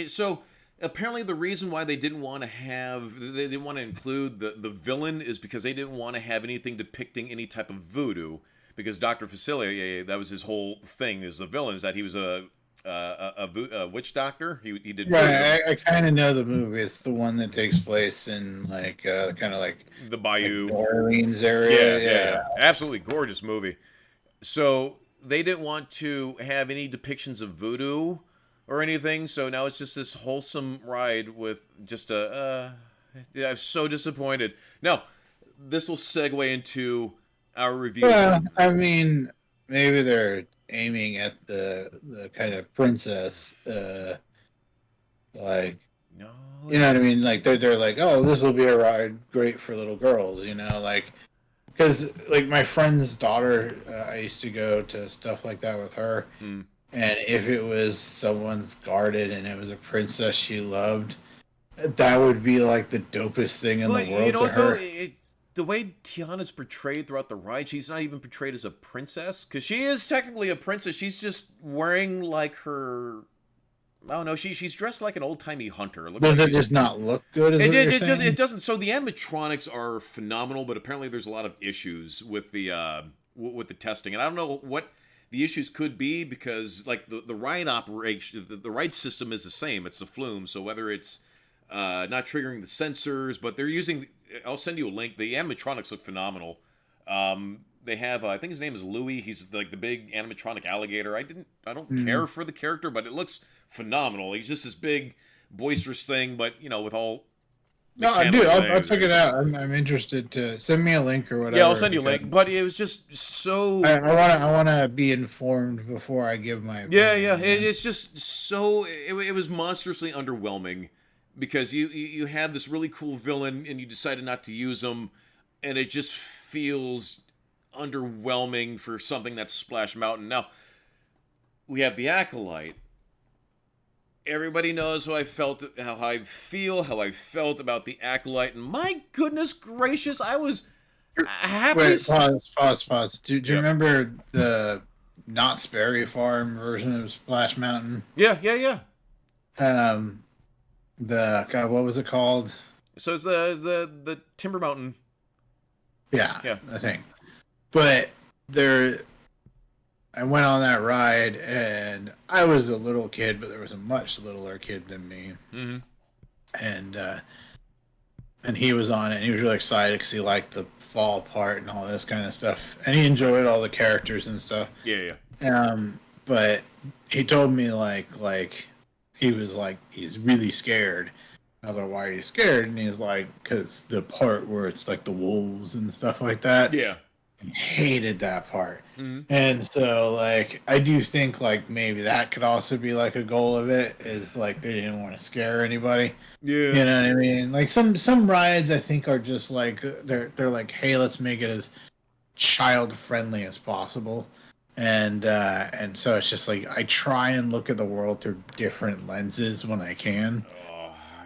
so apparently the reason why they didn't want to include the villain is because they didn't want to have anything depicting any type of voodoo, because Dr. Facilier, that was his whole thing, is the villain, is that he was a witch doctor. He did right. I kind of know the movie. It's the one that takes place in like kind of like the Bayou, like New Orleans area. Yeah, absolutely gorgeous movie. So they didn't want to have any depictions of voodoo or anything. So now it's just this wholesome ride with just I'm so disappointed. Now this will segue into our review. Well, I mean, maybe they're aiming at the kind of princess, like, no, you know what I mean? Like they're like, oh, this will be a ride great for little girls, you know, like, because like my friend's daughter, I used to go to stuff like that with her, and if it was someone's guarded and it was a princess she loved, that would be like the dopest thing in the world to her. The way Tiana's portrayed throughout the ride, she's not even portrayed as a princess, because she is technically a princess. She's just wearing like her, I don't know. She's dressed like an old timey hunter. It looks Does like it just not look good? It doesn't. So the animatronics are phenomenal, but apparently there's a lot of issues with the testing, and I don't know what the issues could be, because like the ride operation, the ride system is the same. It's the flume, so whether it's not triggering the sensors, but they're using. I'll send you a link. The animatronics look phenomenal. They have, I think his name is Louis. He's like the big animatronic alligator. I don't care for the character, but it looks phenomenal. He's just this big, boisterous thing, but you know, with all. No, dude, I'll check it out. I'm interested to send me a link or whatever. Yeah, I'll send you a link. But it was just so. I want to be informed before I give my opinion. Yeah. It's just so. It was monstrously underwhelming. Because you had this really cool villain and you decided not to use him, and it just feels underwhelming for something that's Splash Mountain. Now, we have the Acolyte. Everybody knows how I felt about the Acolyte, and my goodness gracious, I was happy. Wait, pause. Do you remember the Knott's Berry Farm version of Splash Mountain? Yeah. What was it called? So it's the Timber Mountain. Yeah, I think. But I went on that ride, and I was a little kid, but there was a much littler kid than me. Mm-hmm. And he was on it, and he was really excited because he liked the fall part and all this kind of stuff, and he enjoyed all the characters and stuff. Yeah. But he told me like he was like, he's really scared. I was like, why are you scared? And he's like, because the part where it's like the wolves and stuff like that. Yeah. He hated that part. Mm-hmm. And so, like, I do think, like, maybe that could also be, like, a goal of it, is, like, they didn't want to scare anybody. Yeah. You know what I mean? Like, some rides, I think, are just, like, they're like, hey, let's make it as child-friendly as possible. And so it's just, like, I try and look at the world through different lenses when I can.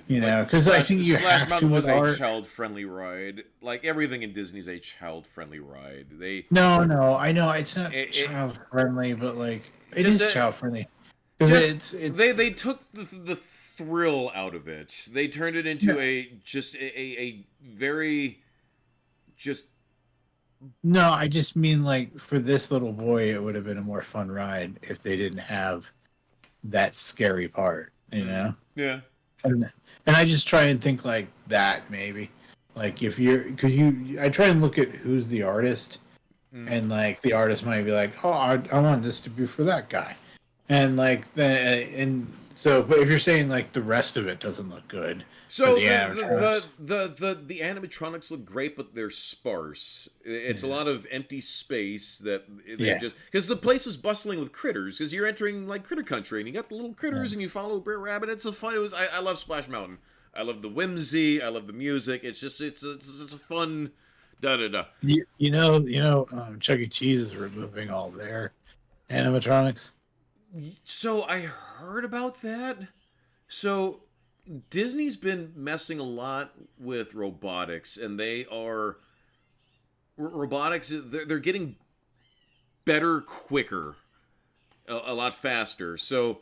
You know, because I think you Splash have Mountain to was with a art. child-friendly ride. Like everything in Disney's a child-friendly ride. No, I know it's not child-friendly, but like it is child-friendly. They took the thrill out of it. They turned it into a very just. No, I just mean like for this little boy, it would have been a more fun ride if they didn't have that scary part. You know? Yeah. And I just try and think like that, maybe. Like if I try and look at who's the artist, and like the artist might be like, oh, I want this to be for that guy, and like and So, but if you're saying like the rest of it doesn't look good, so the animatronics look great, but they're sparse. It's a lot of empty space that they just because the place is bustling with critters. Because you're entering like critter country, and you got the little critters, and you follow Brer Rabbit. It's a fun. I love Splash Mountain. I love the whimsy. I love the music. It's just it's a fun. Da da da. Chuck E. Cheese is removing all their animatronics. So I heard about that. So Disney's been messing a lot with robotics, and they are robotics. They're getting better, quicker, a lot faster. So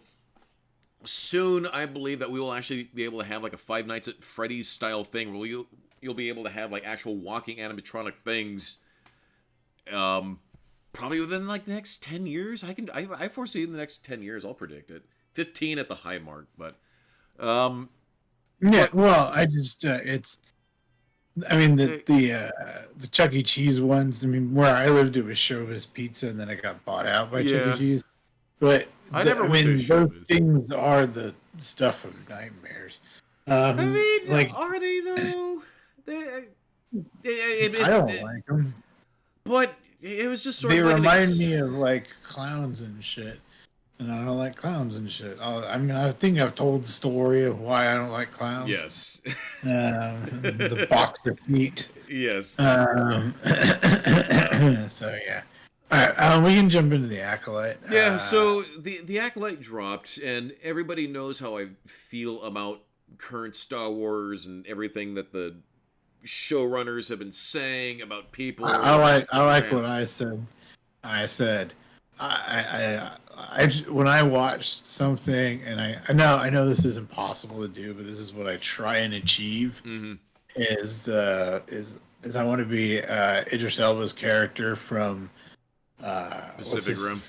soon, I believe that we will actually be able to have like a Five Nights at Freddy's style thing, where you'll be able to have like actual walking animatronic things. Probably within like the next 10 years. I foresee in the next 10 years, I'll predict it. 15 at the high mark, but well, I just the Chuck E. Cheese ones, I mean, where I lived it was Chauvis Pizza, and then it got bought out by Chuck E. Cheese. But those things are the stuff of nightmares. Are they though? I don't like them. But it was just sort of. They like remind me of like clowns and shit, and I don't like clowns and shit. I think I've told the story of why I don't like clowns. Yes. The box of feet. Yes. So yeah. All right, we can jump into the Acolyte. Yeah. So the Acolyte dropped, and everybody knows how I feel about current Star Wars and everything that the showrunners have been saying about people. I like what I said. I said, I when I watched something, and I know this is impossible to do, but this is what I try and achieve. Mm-hmm. Is I want to be Idris Elba's character from Pacific Rim.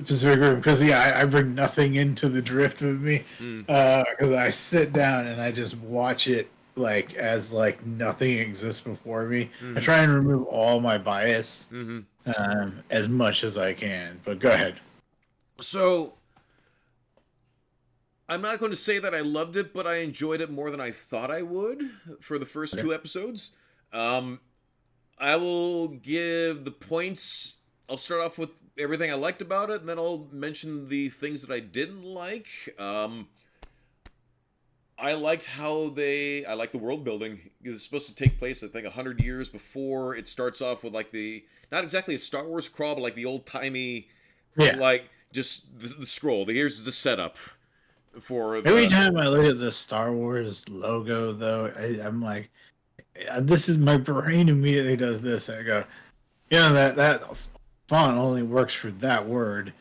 Pacific Rim, because I bring nothing into the drift with me, because I sit down and I just watch it like as like nothing exists before me. I try and remove all my bias as much as I can. But go ahead. So I'm not going to say that I loved it, but I enjoyed it more than I thought I would for the first 2 episodes. I will give the points. I'll start off with everything I liked about it, and then I'll mention the things that I didn't like. I liked I like the world building. It's supposed to take place, I think, 100 years before. It starts off with like not exactly a Star Wars crawl, but like the old timey, like just the scroll. Here's the setup for. Every time I look at the Star Wars logo, though, I'm like, this is my brain immediately does this. I go, that font only works for that word.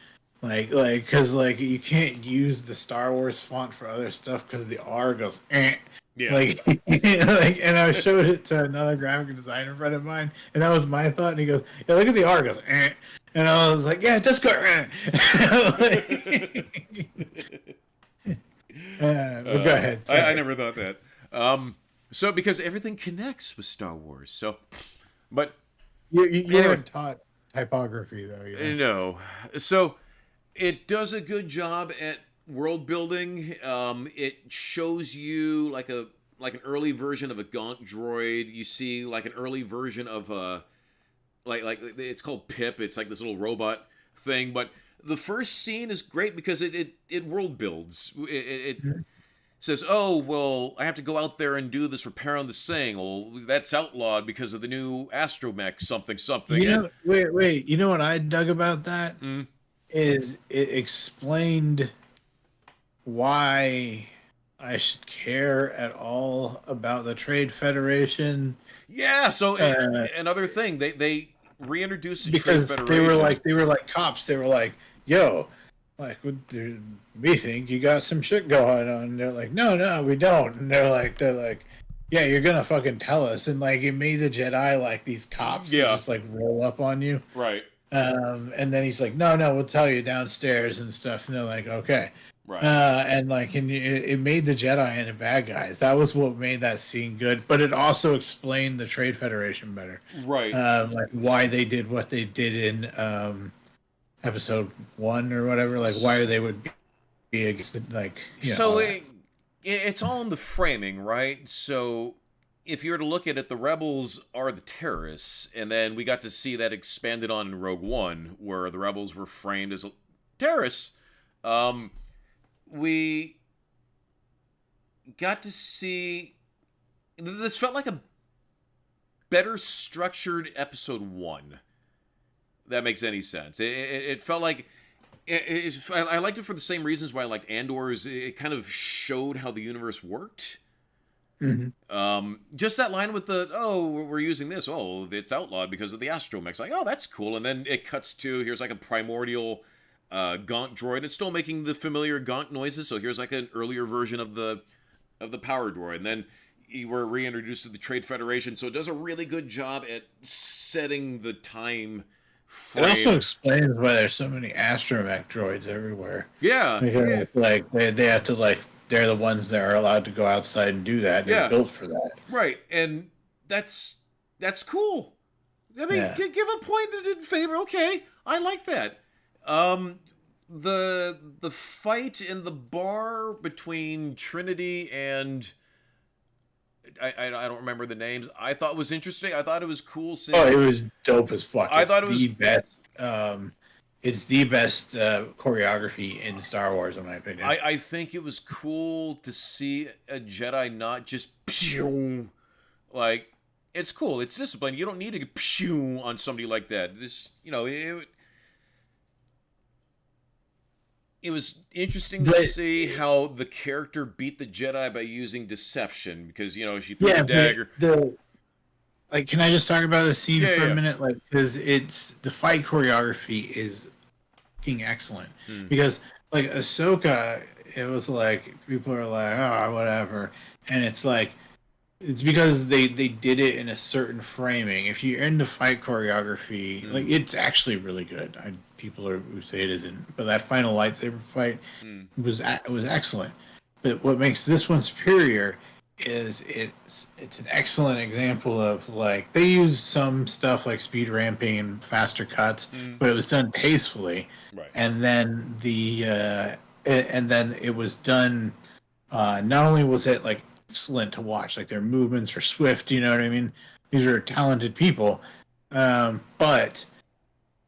Because you can't use the Star Wars font for other stuff because the R goes Yeah. And I showed it to another graphic designer friend of mine, and that was my thought. And he goes, "Yeah, look at the R goes and I was like, yeah, just go but go ahead. I never thought that. So because everything connects with Star Wars, so but you weren't taught typography though. No, so. It does a good job at world building. It shows you like an early version of a Gaunt droid. You see like an early version of like it's called Pip. It's like this little robot thing. But the first scene is great because it world builds. It says, oh, well, I have to go out there and do this repair on this thing. Well, that's outlawed because of the new astromech something. Wait. You know what I dug about that? Is it explained why I should care at all about the Trade Federation. Yeah, so another thing, they reintroduced the Trade Federation. They were like cops. They were like, yo, like, we think you got some shit going on. And they're like, no, we don't. And they're like, yeah, you're gonna fucking tell us. And like, it made the Jedi like these cops just like roll up on you. Right. And then he's like, no, we'll tell you downstairs and stuff. And they're like, okay. Right. And it made the Jedi into bad guys. That was what made that scene good. But it also explained the Trade Federation better. Right. Like why they did what they did in episode 1 or whatever. Like why they would be be against the, like, so it's all in the framing, right? So if you were to look at it, the rebels are the terrorists, and then we got to see that expanded on in Rogue One, where the rebels were framed as terrorists. We got to see this felt like a better structured episode 1. That makes any sense. It felt like I liked it for the same reasons why I liked Andor's. It kind of showed how the universe worked. Mm-hmm. Just that line with the, oh, we're using this. Oh, it's outlawed because of the astromechs. Like, oh, that's cool. And then it cuts to, here's like a primordial Gonk droid. It's still making the familiar Gonk noises. So here's like an earlier version of the power droid. And then we're reintroduced to the Trade Federation. So it does a really good job at setting the time frame. It also explains why there's so many astromech droids everywhere. Yeah. Because like they have to, like, they're the ones that are allowed to go outside and do that. They're built for that. Right. And that's cool. I mean, give a point in favor. Okay. I like that. The fight in the bar between Trinity and I don't remember the names. I thought was interesting. I thought it was cool seeing. Oh, it was dope as fuck. I thought it was the best. It's the best choreography in Star Wars, in my opinion. I think it was cool to see a Jedi not just like, it's cool. It's discipline. You don't need to get on somebody like that. This, it was interesting to see how the character beat the Jedi by using deception, because she threw the dagger. Like, can I just talk about the scene for a minute? Like, because the fight choreography is fucking excellent. Because, like, Ahsoka, it was like, people are like, oh, whatever. And it's like, it's because they did it in a certain framing. If you're into fight choreography, like, it's actually really good. People who say it isn't, but that final lightsaber fight was excellent. But what makes this one superior is it's an excellent example of, like, they used some stuff like speed ramping and faster cuts, but it was done tastefully. Right. And then it was done. Not only was it, like, excellent to watch, like, their movements are swift. You know what I mean? These are talented people, but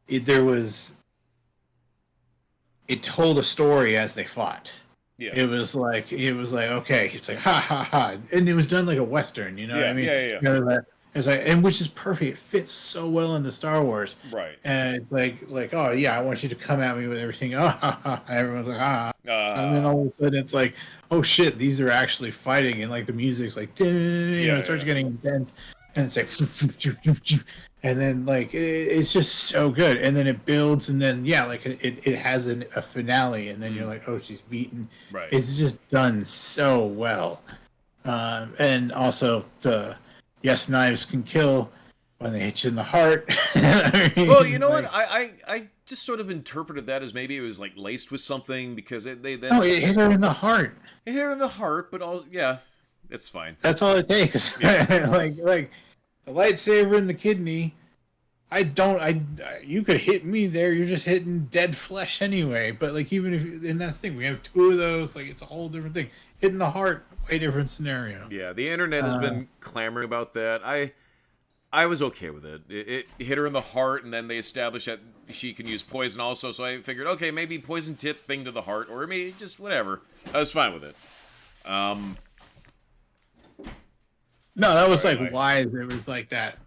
it told a story as they fought. Yeah. It was like, okay, it's like, ha ha ha, and it was done like a Western, you know what I mean? Yeah. It's like, and which is perfect. It fits so well into Star Wars. Right. And it's like, oh yeah, I want you to come at me with everything. Oh, ha, ha. Everyone's like, ah. And then all of a sudden it's like, oh shit, these are actually fighting, and like the music's like, it starts getting intense, and it's like, and then, like, it's just so good, and then it builds, and then like it has a finale, and then you're like, oh, she's beaten. Right. It's just done so well, and also yes, knives can kill when they hit you in the heart. Well, you know what? I just sort of interpreted that as maybe it was like laced with something, because they then it hit her in the heart. It hit her in the heart, but it's fine. That's all it takes. Yeah. like. The lightsaber in the kidney, you could hit me there, you're just hitting dead flesh anyway. But, like, even if, and that's the thing, we have 2 of those, like, it's a whole different thing. Hitting the heart, way different scenario. Yeah, the internet has been clamoring about that. I was okay with it. It hit her in the heart, and then they established that she can use poison also, so I figured, okay, maybe poison tip thing to the heart, or maybe just whatever. I was fine with it. No, that was wise. It was like that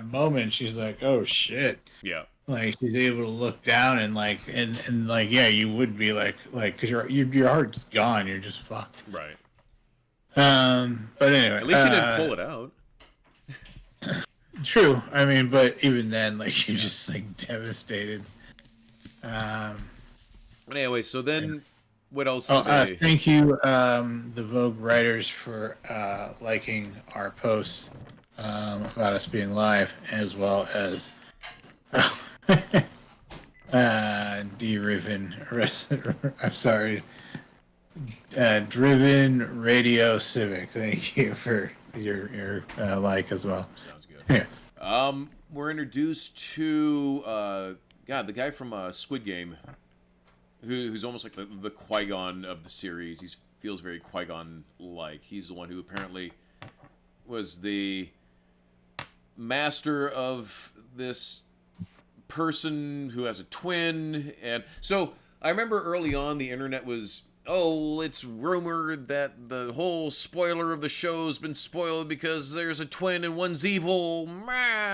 moment. She's like, "Oh shit!" Yeah, like she's able to look down and yeah, you would be like because your heart's gone. You're just fucked. Right. But anyway, at least you didn't pull it out. True. I mean, but even then, like, you're just like devastated. But anyway, so then. What else? Thank you, the Vogue writers, for liking our posts about us being live, as well as Driven Radio Civic. Thank you for your like as well. Sounds good. Yeah. We're introduced to the guy from Squid Game. who's almost like the Qui-Gon of the series. He feels very Qui-Gon-like. He's the one who apparently was the master of this person who has a twin. And so I remember early on the internet was, oh, it's rumored that the whole spoiler of the show's been spoiled because there's a twin and one's evil,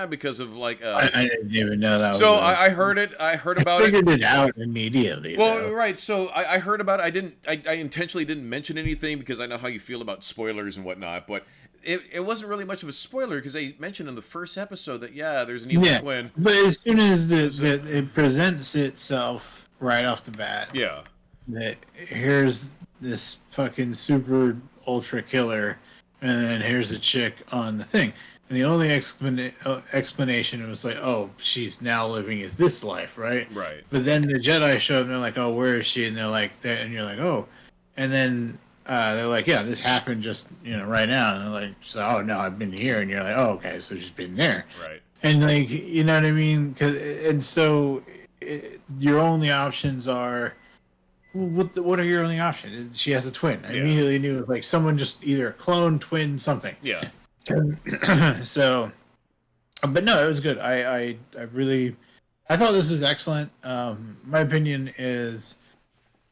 because of like I didn't even know that. So I heard it. I heard about figured it out immediately. Well, though. Right. So I heard about it. I intentionally didn't mention anything because I know how you feel about spoilers and whatnot. But it wasn't really much of a spoiler because they mentioned in the first episode that there's an evil twin. But as soon as it presents itself right off the bat, that here's this fucking super ultra killer, and then here's a chick on the thing. And the only explanation was like, oh, she's now living as this life, right? Right. But then the Jedi show up and they're like, oh, where is she? And they're like, and you're like, oh. And then they're like, yeah, this happened just, right now. And they're like, so, oh, no, I've been here. And you're like, oh, okay, so she's been there. Right. And like, you know what I mean? So your only options are, what are your only options? She has a twin. I immediately knew it was like someone just either a clone, twin, something. Yeah. So, but no, it was good. I thought this was excellent. My opinion is,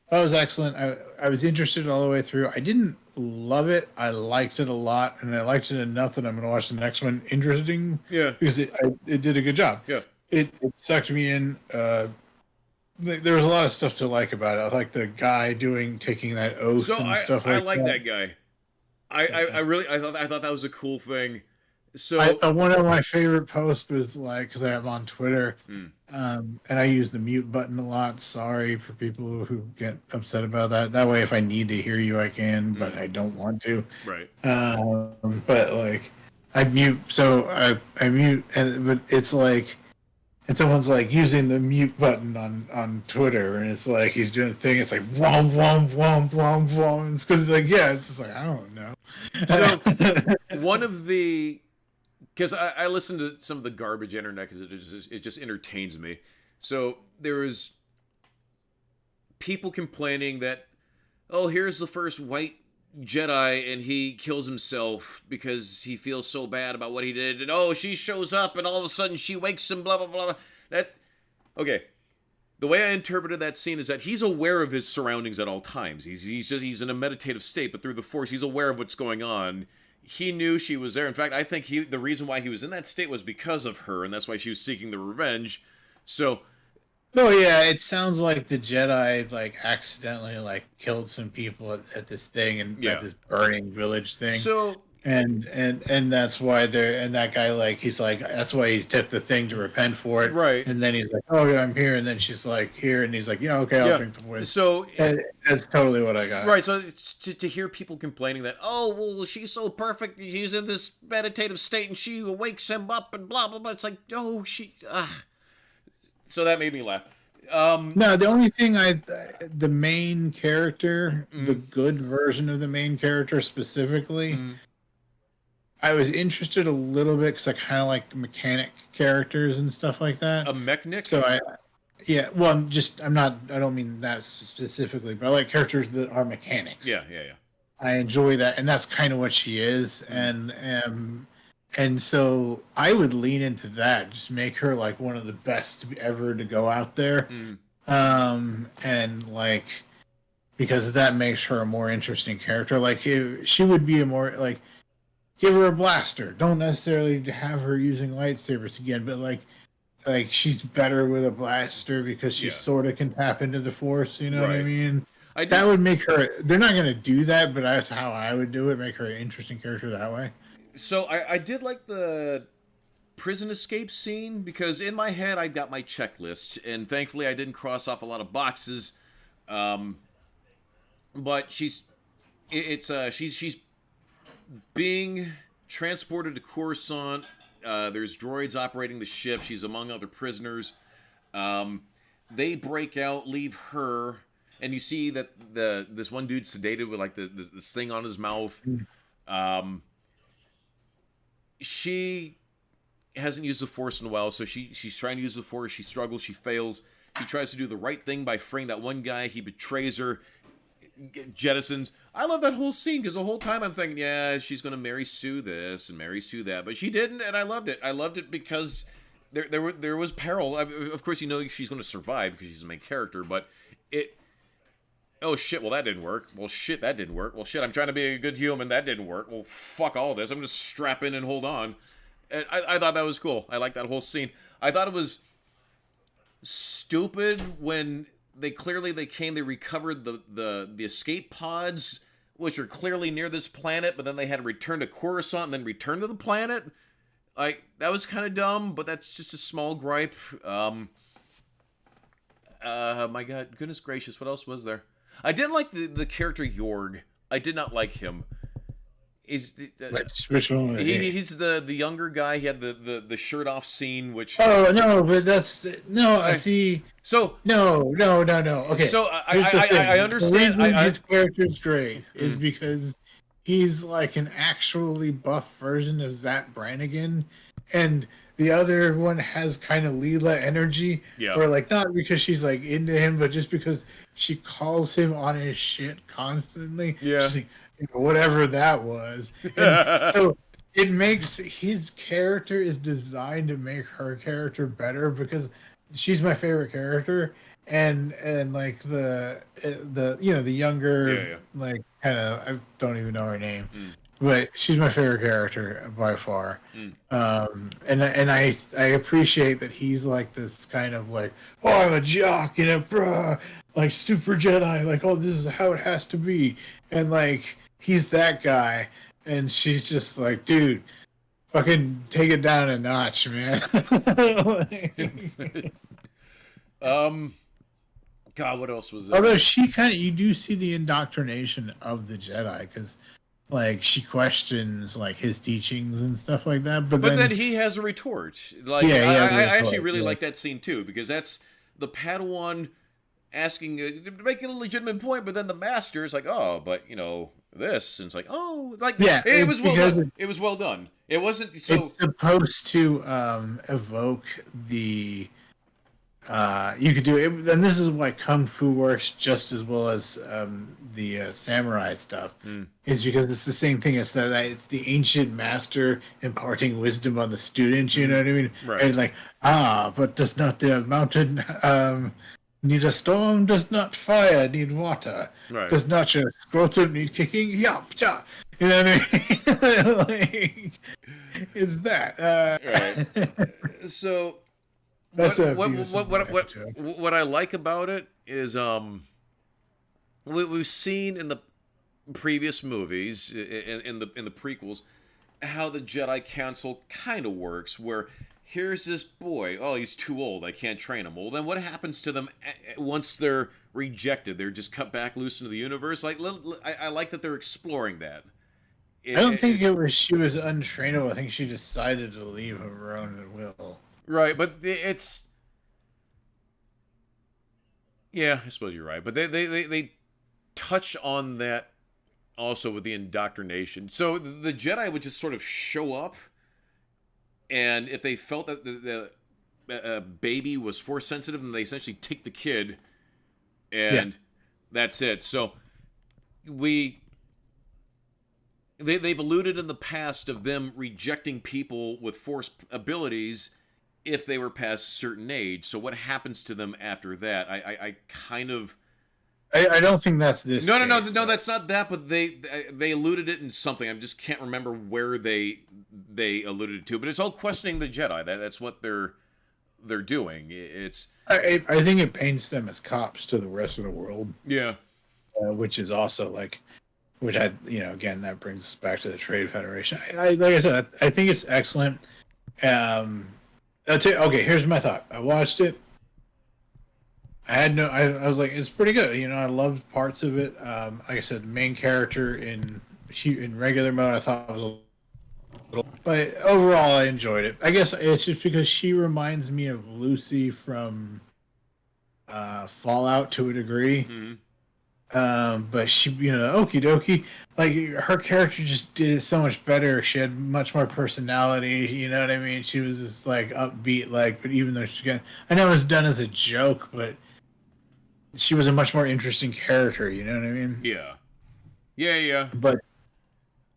I thought it was excellent. I was interested all the way through. I didn't love it. I liked it a lot, and I liked it enough that I'm going to watch the next one. Interesting. Yeah. Because it did a good job. Yeah. It sucked me in. There was a lot of stuff to like about it. I like the guy taking that oath and stuff like that. I like that guy. I thought that was a cool thing. So one of my favorite posts was like, because I'm on Twitter, and I use the mute button a lot. Sorry for people who get upset about that. That way, if I need to hear you, I can, but I don't want to. Right. But like, I mute. So I mute, but it's like, and someone's like using the mute button on Twitter, and it's like he's doing a thing. It's like womp womp womp womp womp. It's because like it's just like I don't know. So one of the, because I listen to some of the garbage internet because it just entertains me. So there was people complaining that, oh, here's the first white Jedi and he kills himself because he feels so bad about what he did, and oh, she shows up and all of a sudden she wakes him, blah blah blah. Okay. The way I interpreted that scene is that he's aware of his surroundings at all times. He's in a meditative state, but through the Force, he's aware of what's going on. He knew she was there. In fact, I think the reason why he was in that state was because of her, and that's why she was seeking the revenge. So, oh yeah, it sounds like the Jedi like accidentally like killed some people at this thing and at this burning village thing. So and that's why that guy like he's like that's why he took the thing to repent for it. Right. And then he's like, oh yeah, I'm here. And then she's like here, and he's like, yeah, okay, I'll drink the poison. So that's totally what I got. Right. So to hear people complaining that, oh well, she's so perfect, he's in this meditative state, and she wakes him up, and blah blah blah. It's like, oh, So that made me laugh. No, the only thing the main character, the good version of the main character specifically, I was interested a little bit because I kind of like mechanic characters and stuff like that. A mechanic? So I don't mean that specifically, but I like characters that are mechanics. Yeah. I enjoy that, and that's kind of what she is, and so I would lean into that, just make her like one of the best ever to go out there, and like because that makes her a more interesting character. Like if she would be a more like give her a blaster. Don't necessarily have her using lightsabers again, but like she's better with a blaster because she sort of can tap into the Force. You know what I mean? That would make her. They're not going to do that, but that's how I would do it. Make her an interesting character that way. So I did like the prison escape scene because in my head I've got my checklist, and thankfully I didn't cross off a lot of boxes. But she's being transported to Coruscant. There's droids operating the ship. She's among other prisoners. They break out, leave her, and you see that this one dude sedated with like this thing on his mouth. She hasn't used the Force in a while, so she's trying to use the Force. She struggles. She fails. She tries to do the right thing by freeing that one guy. He betrays her, jettisons. I love that whole scene because the whole time I'm thinking, yeah, she's going to marry Sue this and marry Sue that. But she didn't, and I loved it. I loved it because there was peril. Of course, you know she's going to survive because she's the main character, but it... Oh, shit, well, that didn't work. Well, shit, that didn't work. Well, shit, I'm trying to be a good human. That didn't work. Well, fuck all this. I'm just strap in and hold on. And I thought that was cool. I liked that whole scene. I thought it was stupid when they recovered the escape pods, which were clearly near this planet, but then they had to return to Coruscant and then return to the planet. Like, that was kind of dumb, but that's just a small gripe. My God, goodness gracious, what else was there? I didn't like the character Yorg. I did not like him. He's the younger guy. He had the shirt off scene, which... Oh no, but I see. So no. Okay. So I understand. His character's great is because he's like an actually buff version of Zach Brannigan, and the other one has kind of Leela energy. Yeah. Or like not because she's like into him, but just because she calls him on his shit constantly. Yeah. She's like, whatever that was. And so it makes his character is designed to make her character better because she's my favorite character, and like the younger like kind of, I don't even know her name, but she's my favorite character by far. And I appreciate that he's like this kind of like, oh, I'm a jock, bruh, like super Jedi, like, oh, this is how it has to be, and like he's that guy, and she's just like, dude, fucking take it down a notch, man. God, what else was there? Although you do see the indoctrination of the Jedi, because like she questions like his teachings and stuff like that, but then he has a retort. Like, I actually really like that scene too, because that's the Padawan asking, making a legitimate point, but then the master is like, oh, but this, and it's like, oh, like, yeah, it was well done. It was well done. It wasn't so. It's supposed to evoke the. You could do it, and this is why Kung Fu works just as well as the samurai stuff. Is because it's the same thing. It's that it's the ancient master imparting wisdom on the students. You know what I mean? Right. And like, but does not the mountain need a storm? Does not fire need water? Right. Does not your scrotum need kicking? Yop, cha. You know what I mean? Like, it's that. Right. So. What I like about it is we've seen in the previous movies in the prequels how the Jedi Council kind of works, where here's this boy, oh, he's too old, I can't train him. Well, then what happens to them once they're rejected? They're just cut back loose into the universe. Like, I like that they're exploring that. I don't think she was untrainable. I think she decided to leave of her own will. Right, but it's... Yeah, I suppose you're right. But they touch on that also with the indoctrination. So the Jedi would just sort of show up, and if they felt that the baby was force sensitive, then they essentially take the kid, and that's it. So they've alluded in the past of them rejecting people with force abilities if they were past a certain age. So what happens to them after that? I kind of... I don't think that's this. No, that's not that, but they alluded it in something. I just can't remember where they alluded to. But it's all questioning the Jedi. That's what they're doing. It's... I think it paints them as cops to the rest of the world. Yeah. Which is also like... Which again, that brings us back to the Trade Federation. Like I said, I think it's excellent. Okay, here's my thought. I watched it. I was like, it's pretty good. I loved parts of it. Like I said, the main character in regular mode, I thought was a little, but overall, I enjoyed it. I guess it's just because she reminds me of Lucy from Fallout to a degree. But she, okie dokie. Like her character just did it so much better. She had much more personality. You know what I mean? She was just like upbeat. Like, but even though I know it was done as a joke, but she was a much more interesting character. You know what I mean? Yeah. Yeah. But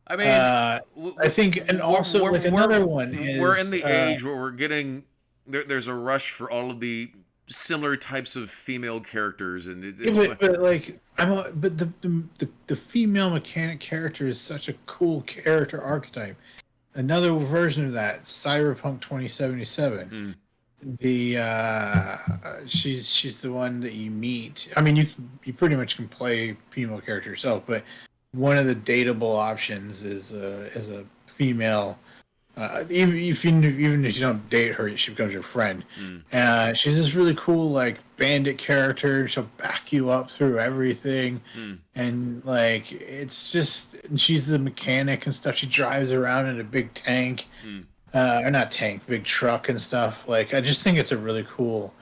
I mean, I think, and also like another one is we're in the age where we're getting there's a rush for all of the similar types of female characters, and but the female mechanic character is such a cool character archetype. Another version of that, Cyberpunk 2077. She's the one that you meet. I mean, you pretty much can play female character yourself, but one of the dateable options is a female. Even if you don't date her, she becomes your friend. She's this really cool like bandit character. She'll back you up through everything, and like it's just she's the mechanic and stuff. She drives around in a big tank, or not tank, big truck and stuff. Like I just think it's a really cool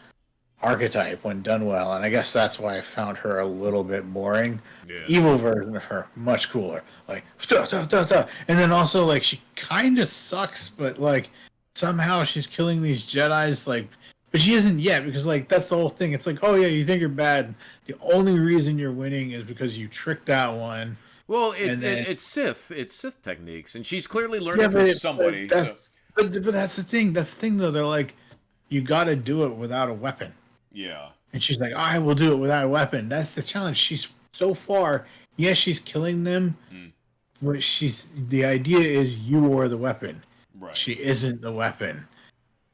archetype when done well, and I guess that's why I found her a little bit boring. Yeah. Evil version of her, much cooler. Like and then also like she kind of sucks, but like somehow she's killing these Jedis. Like, but she isn't yet because like that's the whole thing. It's like, oh yeah, you think you're bad. The only reason you're winning is because you tricked that one. Well, it's Sith techniques, and she's clearly learning from somebody. But that's the thing. That's the thing though. They're like, you got to do it without a weapon. Yeah. And she's like, I will do it without a weapon. That's the challenge. She's so far, yes, she's killing them, but the idea is you are the weapon. Right. She isn't the weapon.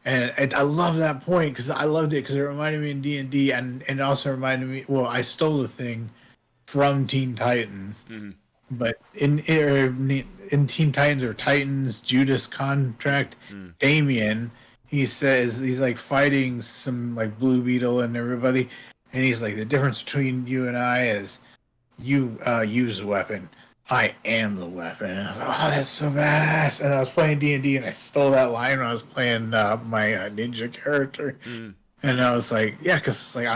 And I love that point because I loved it because it reminded me in D&D and it also reminded me, well, I stole the thing from Teen Titans. But in Teen Titans or Titans, Judas Contract, Damien, he says he's like fighting some like Blue Beetle and everybody, and he's like, the difference between you and I is you use the weapon, I am the weapon. And I was like, oh, that's so badass. And I was playing D&D and I stole that line when I was playing my ninja character, and I was like, yeah, because it's like I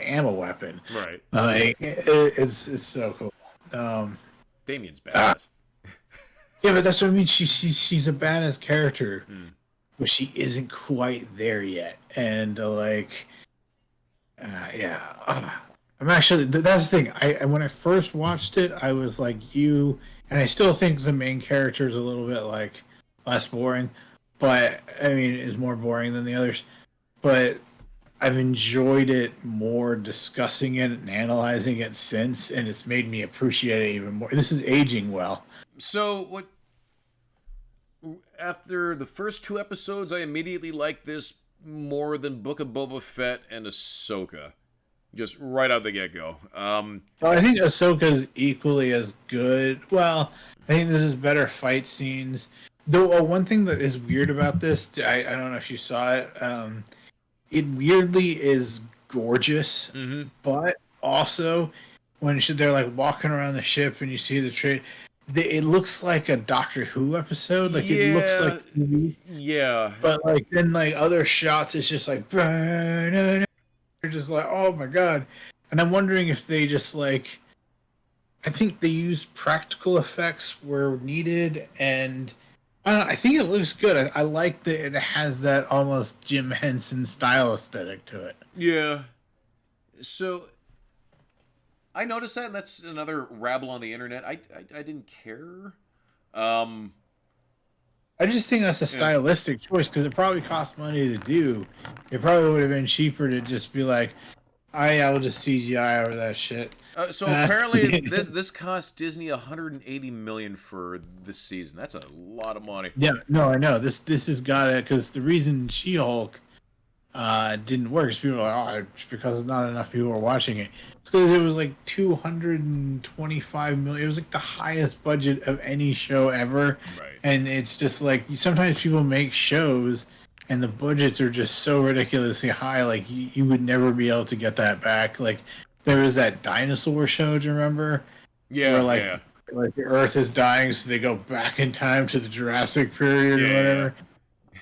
am a weapon, right? Like it's so cool. Damien's badass. Yeah, but that's what I mean. She's a badass character. But she isn't quite there yet, and I'm actually. That's the thing. When I first watched it, I was like you, and I still think the main character is a little bit like less boring, but I mean, is more boring than the others. But I've enjoyed it more discussing it and analyzing it since, and it's made me appreciate it even more. This is aging well. So what? After the first 2 episodes, I immediately liked this more than Book of Boba Fett and Ahsoka. Just right out the get-go. I think Ahsoka's equally as good. Well, I think this is better fight scenes. Though one thing that is weird about this, I don't know if you saw it, it weirdly is gorgeous, but also when they're like walking around the ship and you see the trade, it looks like a Doctor Who episode. Like it looks like TV. Yeah. But like then like other shots, it's just like you're just like, oh my god. And I'm wondering if they just like, I think they used practical effects where needed, and I don't know, I think it looks good. I like that it has that almost Jim Henson style aesthetic to it. Yeah. So I noticed that, and that's another rabble on the internet. I didn't care. I just think that's a stylistic choice because it probably cost money to do. It probably would have been cheaper to just be like, I will just CGI over that shit. So apparently this cost Disney $180 million for this season. That's a lot of money. Yeah, no, I know. This has got it because the reason She-Hulk didn't work is people are like, oh, it's because not enough people were watching it. It's because it was like $225 million. It was like the highest budget of any show ever. Right. And it's just like sometimes people make shows and the budgets are just so ridiculously high. Like you would never be able to get that back. Like there was that dinosaur show. Do you remember? Yeah. Where like the Earth is dying, so they go back in time to the Jurassic period or whatever.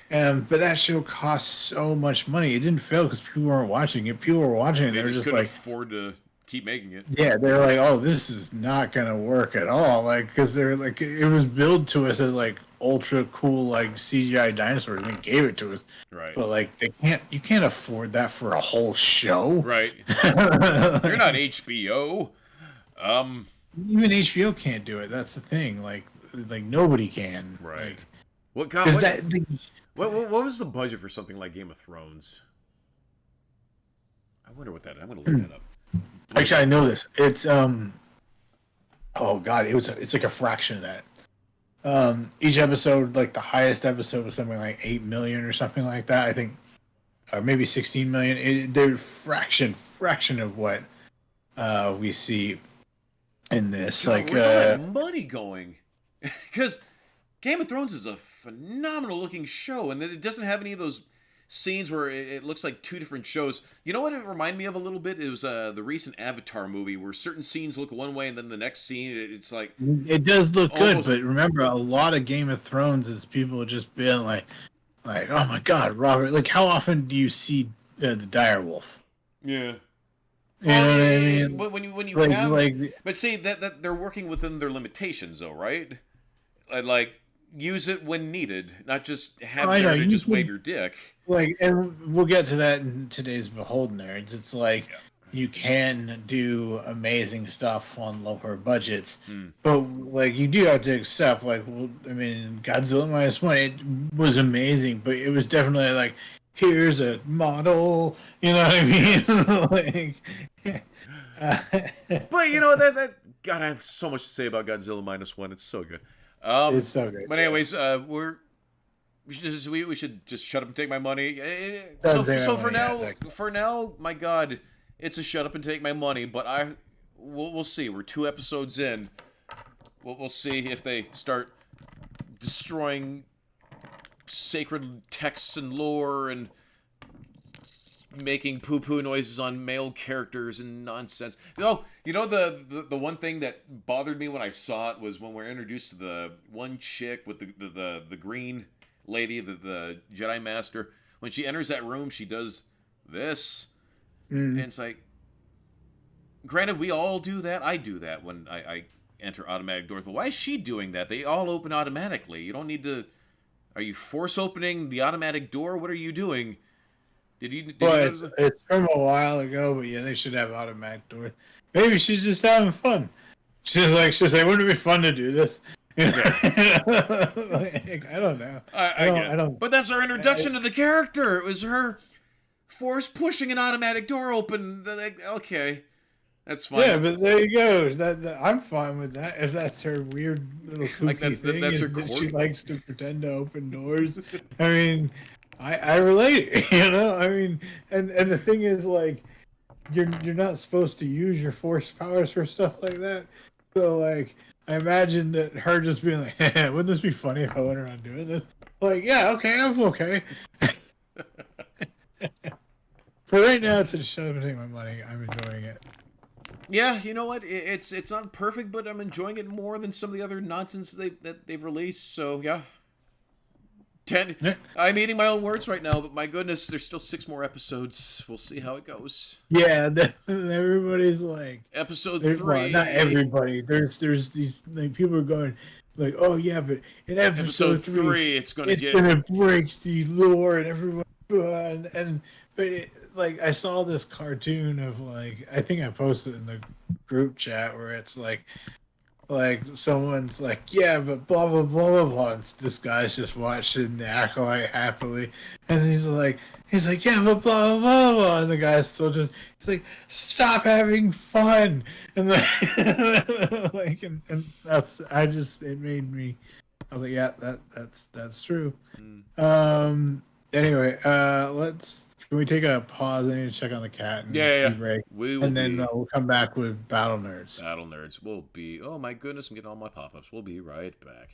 Yeah. But that show cost so much money. It didn't fail because people weren't watching it. People were watching it. They were just just couldn't like afford to keep making it. Yeah, they're like, oh, this is not gonna work at all. Like, because they're like, it was billed to us as like ultra cool, like CGI dinosaurs, and they gave it to us. Right. But like, you can't afford that for a whole show. Right. You're not HBO. Even HBO can't do it. That's the thing. Like nobody can. Right. Like, What God? What was the budget for something like Game of Thrones? I wonder what that. I'm going to look that up. Actually, I know this. It's oh god, it's like a fraction of that. Each episode, like the highest episode was something like 8 million or something like that. I think, or maybe 16 million. They're fraction of what we see in this. God, where's all that money going? Because Game of Thrones is a phenomenal looking show, and it doesn't have any of those scenes where it looks like two different shows. You know what it reminded me of a little bit? It was the recent Avatar movie where certain scenes look one way and then the next scene it's like... It does look good, but remember, a lot of Game of Thrones is people just being like, oh my god, Robert, like how often do you see the direwolf? Yeah. You know what I mean? When you have... But see, that they're working within their limitations though, right? Like... use it when needed, not just have there to just wave your dick. Like, and we'll get to that in today's Behold Nerds. It's like you can do amazing stuff on lower budgets, but like you do have to accept, like, well, I mean, Godzilla -1, it was amazing, but it was definitely like, here's a model, you know what I mean? But you know that God, I have so much to say about Godzilla -1. It's so good. It's so good. But anyways, we should just shut up and take my money. So for now, my God, it's a shut up and take my money. But we'll see. We're 2 episodes in. We'll see if they start destroying sacred texts and lore and making poo-poo noises on male characters and nonsense. Oh, you know the one thing that bothered me when I saw it was when we're introduced to the one chick with the green lady, the Jedi Master. When she enters that room, she does this, and it's like, granted, we all do that. I do that when I enter automatic doors, but why is she doing that? They all open automatically. You don't need to. Are you force opening the automatic door? What are you doing? It's from a while ago, but yeah, they should have automatic doors. Maybe she's just having fun. She's like, wouldn't it be fun to do this? Like, I don't know. I don't. But that's our introduction to the character. It was her force pushing an automatic door open. Like, okay, that's fine. Yeah, but there you go. I'm fine with that. If that's her weird little kooky thing, that's her quirk. She likes to pretend to open doors. I mean. I relate, you know. I mean, and the thing is, like, you're not supposed to use your force powers for stuff like that. So, like, I imagine that her just being like, hey, "Wouldn't this be funny if I went around doing this?" Like, yeah, okay, I'm okay. For right now, it's just shut up and take my money. I'm enjoying it. Yeah, you know what? It's not perfect, but I'm enjoying it more than some of the other nonsense that they've released. So yeah. I'm eating my own words right now, but my goodness, there's still 6 more episodes. We'll see how it goes. Yeah, everybody's like episode 3. Well, not everybody. There's these like people are going like, oh yeah, but in episode 3 it's gonna break the lore and everyone like I saw this cartoon of like I think I posted in the group chat where it's like someone's like, yeah, but blah blah blah blah blah. And this guy's just watching the Acolyte happily, and he's like, yeah, but blah blah blah blah. And the guy's still he's like, stop having fun, and like, and that's it made me. I was like, yeah, that's true. Anyway, can we take a pause? I need to check on the cat. And break. Then we'll come back with Battle Nerds. Battle Nerds will be... Oh my goodness, I'm getting all my pop-ups. We'll be right back.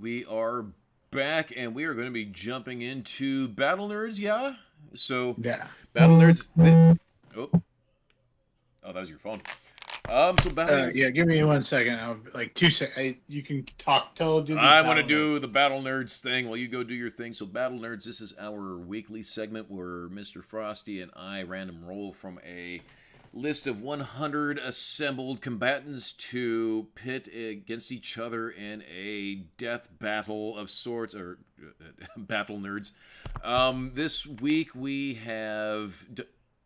we are back, and we are going to be jumping into Battle Nerds, yeah? So, Yeah. Battle Nerds... oh, that was your phone. So Battle Nerds... Yeah, give me 1 second. I'll, like 2 seconds. You can talk. I want to do the Battle Nerds thing while you go do your thing. So Battle Nerds, this is our weekly segment where Mr. Frosty and I random roll from a list of 100 assembled combatants to pit against each other in a death battle of sorts, or Battle Nerds. This week we have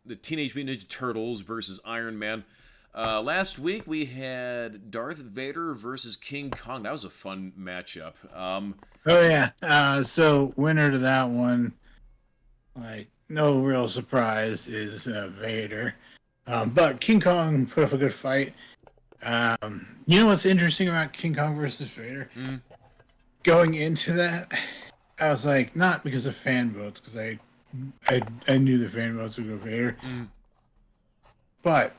the Teenage Mutant Ninja Turtles versus Iron Man. Last week we had Darth Vader versus King Kong. That was a fun matchup. Oh yeah. So winner to that one, like no real surprise, is Vader. But King Kong put up a good fight. You know what's interesting about King Kong versus Vader? Going into that, I was like, not because of fan votes, because I knew the fan votes would go Vader, but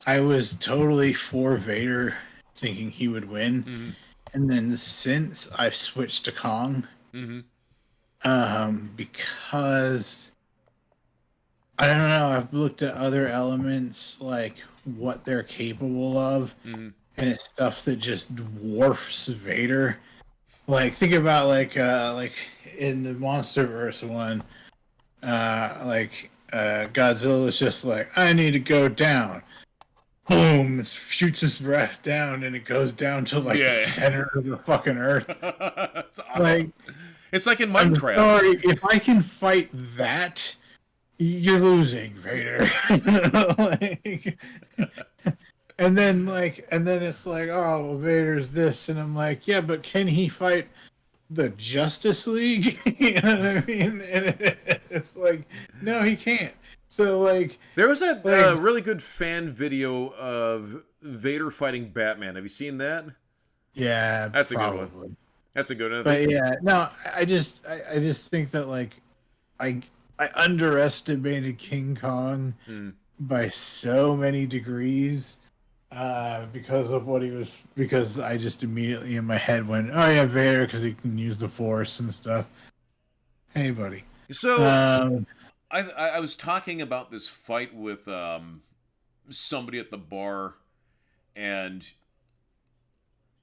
I was totally for Vader, thinking he would win, and then since I've switched to Kong, because I don't know, I've looked at other elements, like what they're capable of, and it's stuff that just dwarfs Vader. Like, think about like in the MonsterVerse one, Godzilla is just like, I need to go down. Boom! It shoots his breath down, and it goes down to the center of the fucking earth. It's awesome. Like, it's like in Minecraft. I'm sorry, if I can fight that, you're losing, Vader. and then it's like, oh, well, Vader's this, and I'm like, yeah, but can he fight the Justice League? You know what I mean? And it's like, no, he can't. So, like, there was that really good fan video of Vader fighting Batman. Have you seen that? Yeah, that's probably. A good one. That's a good one. But yeah, no, I just think that, like, I underestimated King Kong by so many degrees because of what he was. Because I just immediately in my head went, oh yeah, Vader, because he can use the Force and stuff. Hey, buddy. So. I was talking about this fight with somebody at the bar, and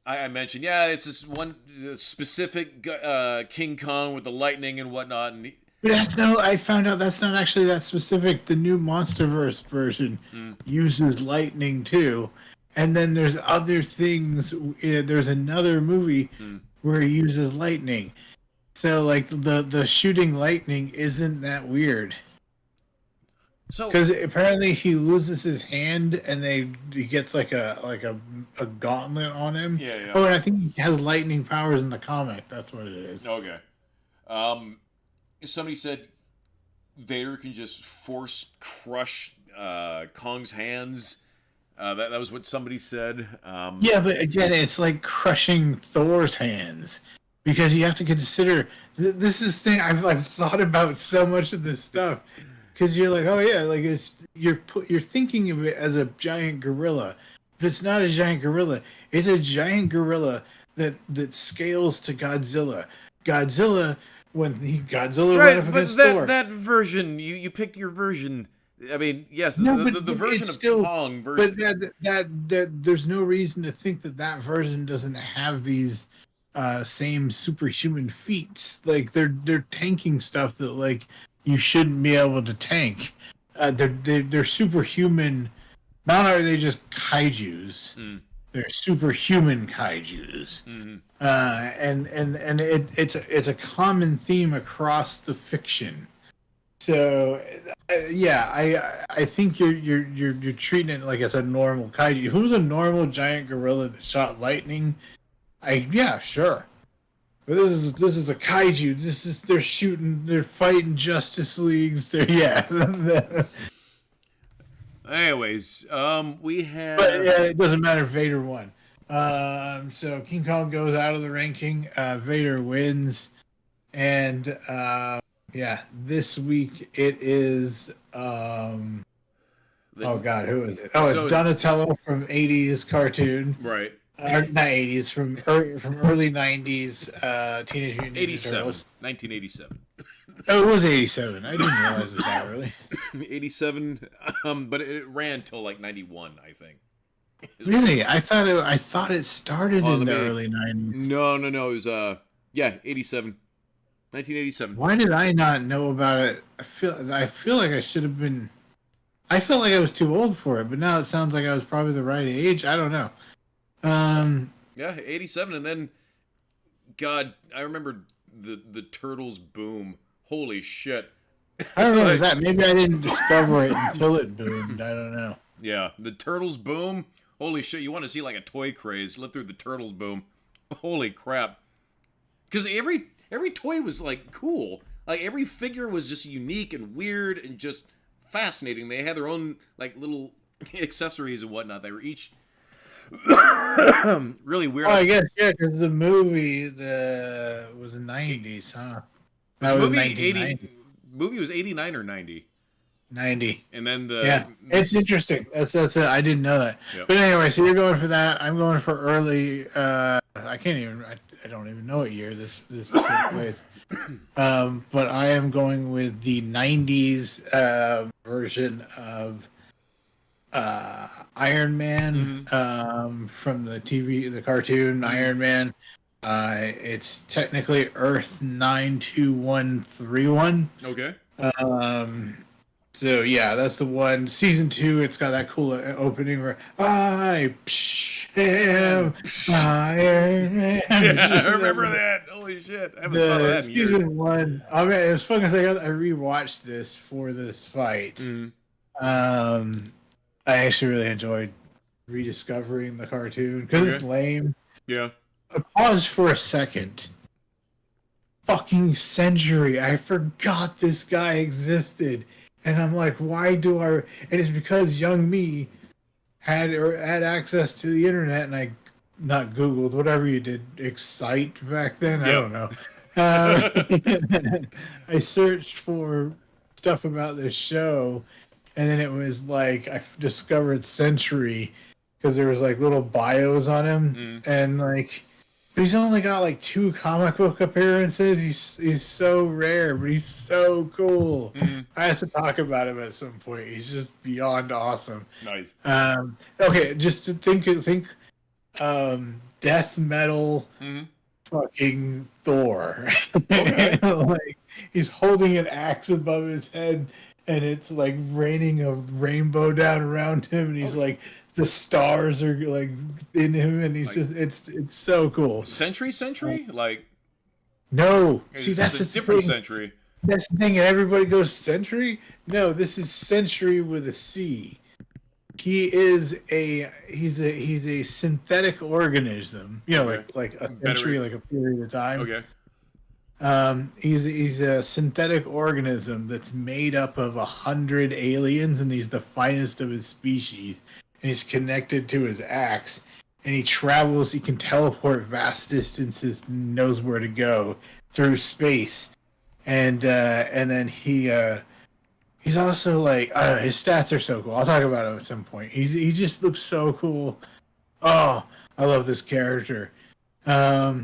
I mentioned, yeah, it's this one specific King Kong with the lightning and whatnot. And I found out that's not actually that specific. The new MonsterVerse version uses lightning too, and then there's other things. There's another movie where he uses lightning. So, like, the shooting lightning isn't that weird. So, because apparently he loses his hand and he gets like a gauntlet on him. Yeah. Oh, and I think he has lightning powers in the comic. That's what it is. Okay. Somebody said Vader can just force crush Kong's hands. That was what somebody said. Yeah, but again, it's like crushing Thor's hands. Because you have to consider, this is the thing I've thought about so much of this stuff. Because you're like, oh yeah, like you're thinking of it as a giant gorilla, but it's not a giant gorilla. It's a giant gorilla that scales to Godzilla. Godzilla went up against Thor. That version, you picked your version. I mean, yes, the version of Kong versus. But that there's no reason to think that version doesn't have these. Same superhuman feats. Like they're tanking stuff that, like, you shouldn't be able to tank. They're superhuman. Not are they just kaijus? They're superhuman kaijus. And it's a common theme across the fiction. So yeah, I think you're treating it like it's a normal kaiju. If it was a normal giant gorilla that shot lightning, yeah, sure. But this is a kaiju. They're fighting Justice Leagues. Anyways, we have. But yeah, it doesn't matter. Vader won. So King Kong goes out of the ranking. Vader wins, and this week it is. Oh God, who is it? Oh, it's Donatello from '80s cartoon. Right. Not 80s, from early 90s, Teenage Mutant Ninja 87. Turtles. 1987. Oh, it was 87. I didn't realize it was that early. 87, but it ran till like 91, I think. Really? I thought it started in the early 90s. No. It was 87. 1987. Why did I not know about it? I feel like I should have been. I felt like I was too old for it, but now it sounds like I was probably the right age. I don't know. Yeah, 87, and then, God, I remember the Turtles boom. Holy shit. I don't know that. Maybe I didn't discover it until it boomed. I don't know. Yeah, the Turtles boom. Holy shit, you want to see like a toy craze. Live through the Turtles boom. Holy crap. Because every toy was like cool. Like every figure was just unique and weird and just fascinating. They had their own like little accessories and whatnot. They were each really weird. Oh, I guess, yeah, because the movie was the 90s, huh? This movie was 89 or 90? 90. And then it's interesting. That's it. I didn't know that. Yep. But anyway, so you're going for that. I'm going for early. I don't even know what year this took place. But I am going with the 90s version of Iron Man from the cartoon Iron Man. It's technically Earth 92131. Okay. So yeah, that's the one. Season 2, it's got that cool opening where I am Iron Man. Yeah, I remember that. Holy shit! I haven't thought of that in years. Season 1. I mean, it was fun because I rewatched this for this fight. I actually really enjoyed rediscovering the cartoon because it's lame. Yeah. I paused for a second. Fucking Century. I forgot this guy existed. And I'm like, why do I... And it's because young me had access to the internet and I not Googled, whatever you did, Excite back then? I don't know. I searched for stuff about this show and then it was like, I discovered Century because there was like little bios on him and like... But he's only got like 2 comic book appearances. He's so rare, but he's so cool. I have to talk about him at some point. He's just beyond awesome. Nice. Okay, just to think death metal fucking Thor. Okay. Like he's holding an axe above his head and it's like raining a rainbow down around him and he's like the stars are like in him, and he's like, just it's so cool. Century, like no. See, that's a different Century. That's the thing, and everybody goes Century. No, this is Century with a C. He's a synthetic organism. You know, like a century, like a period of time. Okay. He's a synthetic organism that's made up of 100 aliens, and he's the finest of his species. And he's connected to his axe, and he travels. He can teleport vast distances, knows where to go through space, and then he's also like his stats are so cool. I'll talk about him at some point. He just looks so cool. Oh, I love this character. Yeah,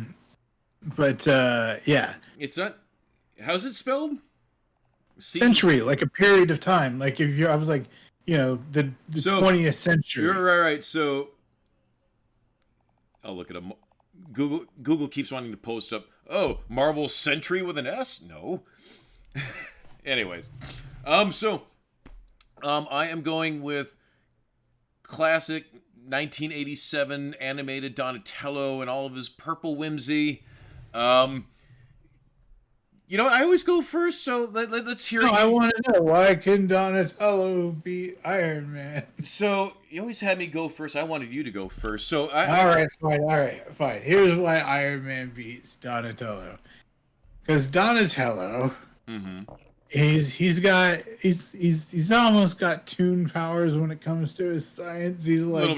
it's not. How's it spelled? Century, like a period of time. Like I was like. You know, the 20th century. You're right. So, I'll look at them. Google keeps wanting to post up. Oh, Marvel Century with an S? No. Anyways, I am going with classic 1987 animated Donatello and all of his purple whimsy. You know what? I always go first, so let's hear it. I want to know, why can Donatello be Iron Man? So, you always had me go first. I wanted you to go first. So All right, fine. Here's why Iron Man beats Donatello. Because Donatello, he's almost got toon powers when it comes to his science. He's like,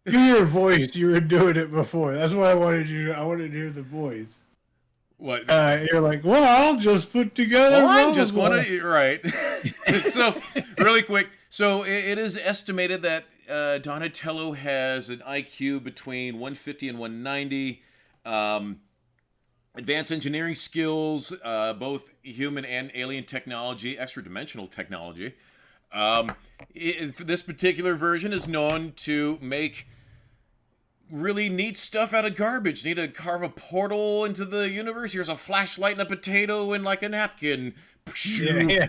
do your voice. You were doing it before. That's why I wanted to hear the voice. What? You're like, well, I'll just put together. Well, I'm just going to right. So, really quick. So, it is estimated that Donatello has an IQ between 150 and 190. Advanced engineering skills, both human and alien technology, extra-dimensional technology. This particular version is known to make really neat stuff out of garbage. Need to carve a portal into the universe? Here's a flashlight and a potato and like a napkin. Yeah.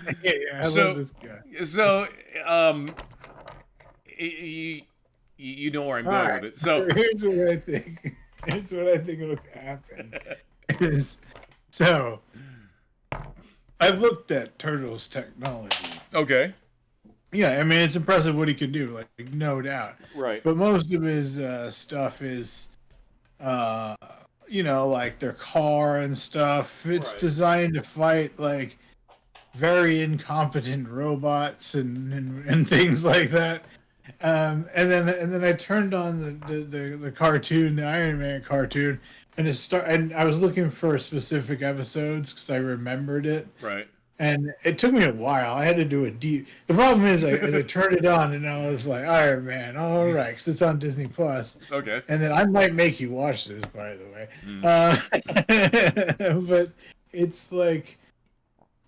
I love this guy. So, you know where I'm going with it. So here's what I think. Here's what I think will happen. So I've looked at Turtle's technology. Okay. Yeah, I mean it's impressive what he can do, like no doubt. Right. But most of his stuff is, like their car and stuff. It's designed to fight like very incompetent robots and things like that. And then I turned on the cartoon, the Iron Man cartoon, and I was looking for specific episodes because I remembered it. Right. And it took me a while. I had to do a deep. The problem is, I turned it on and I was like, Iron Man, all right, because it's on Disney Plus. Okay. And then I might make you watch this, by the way. But it's like,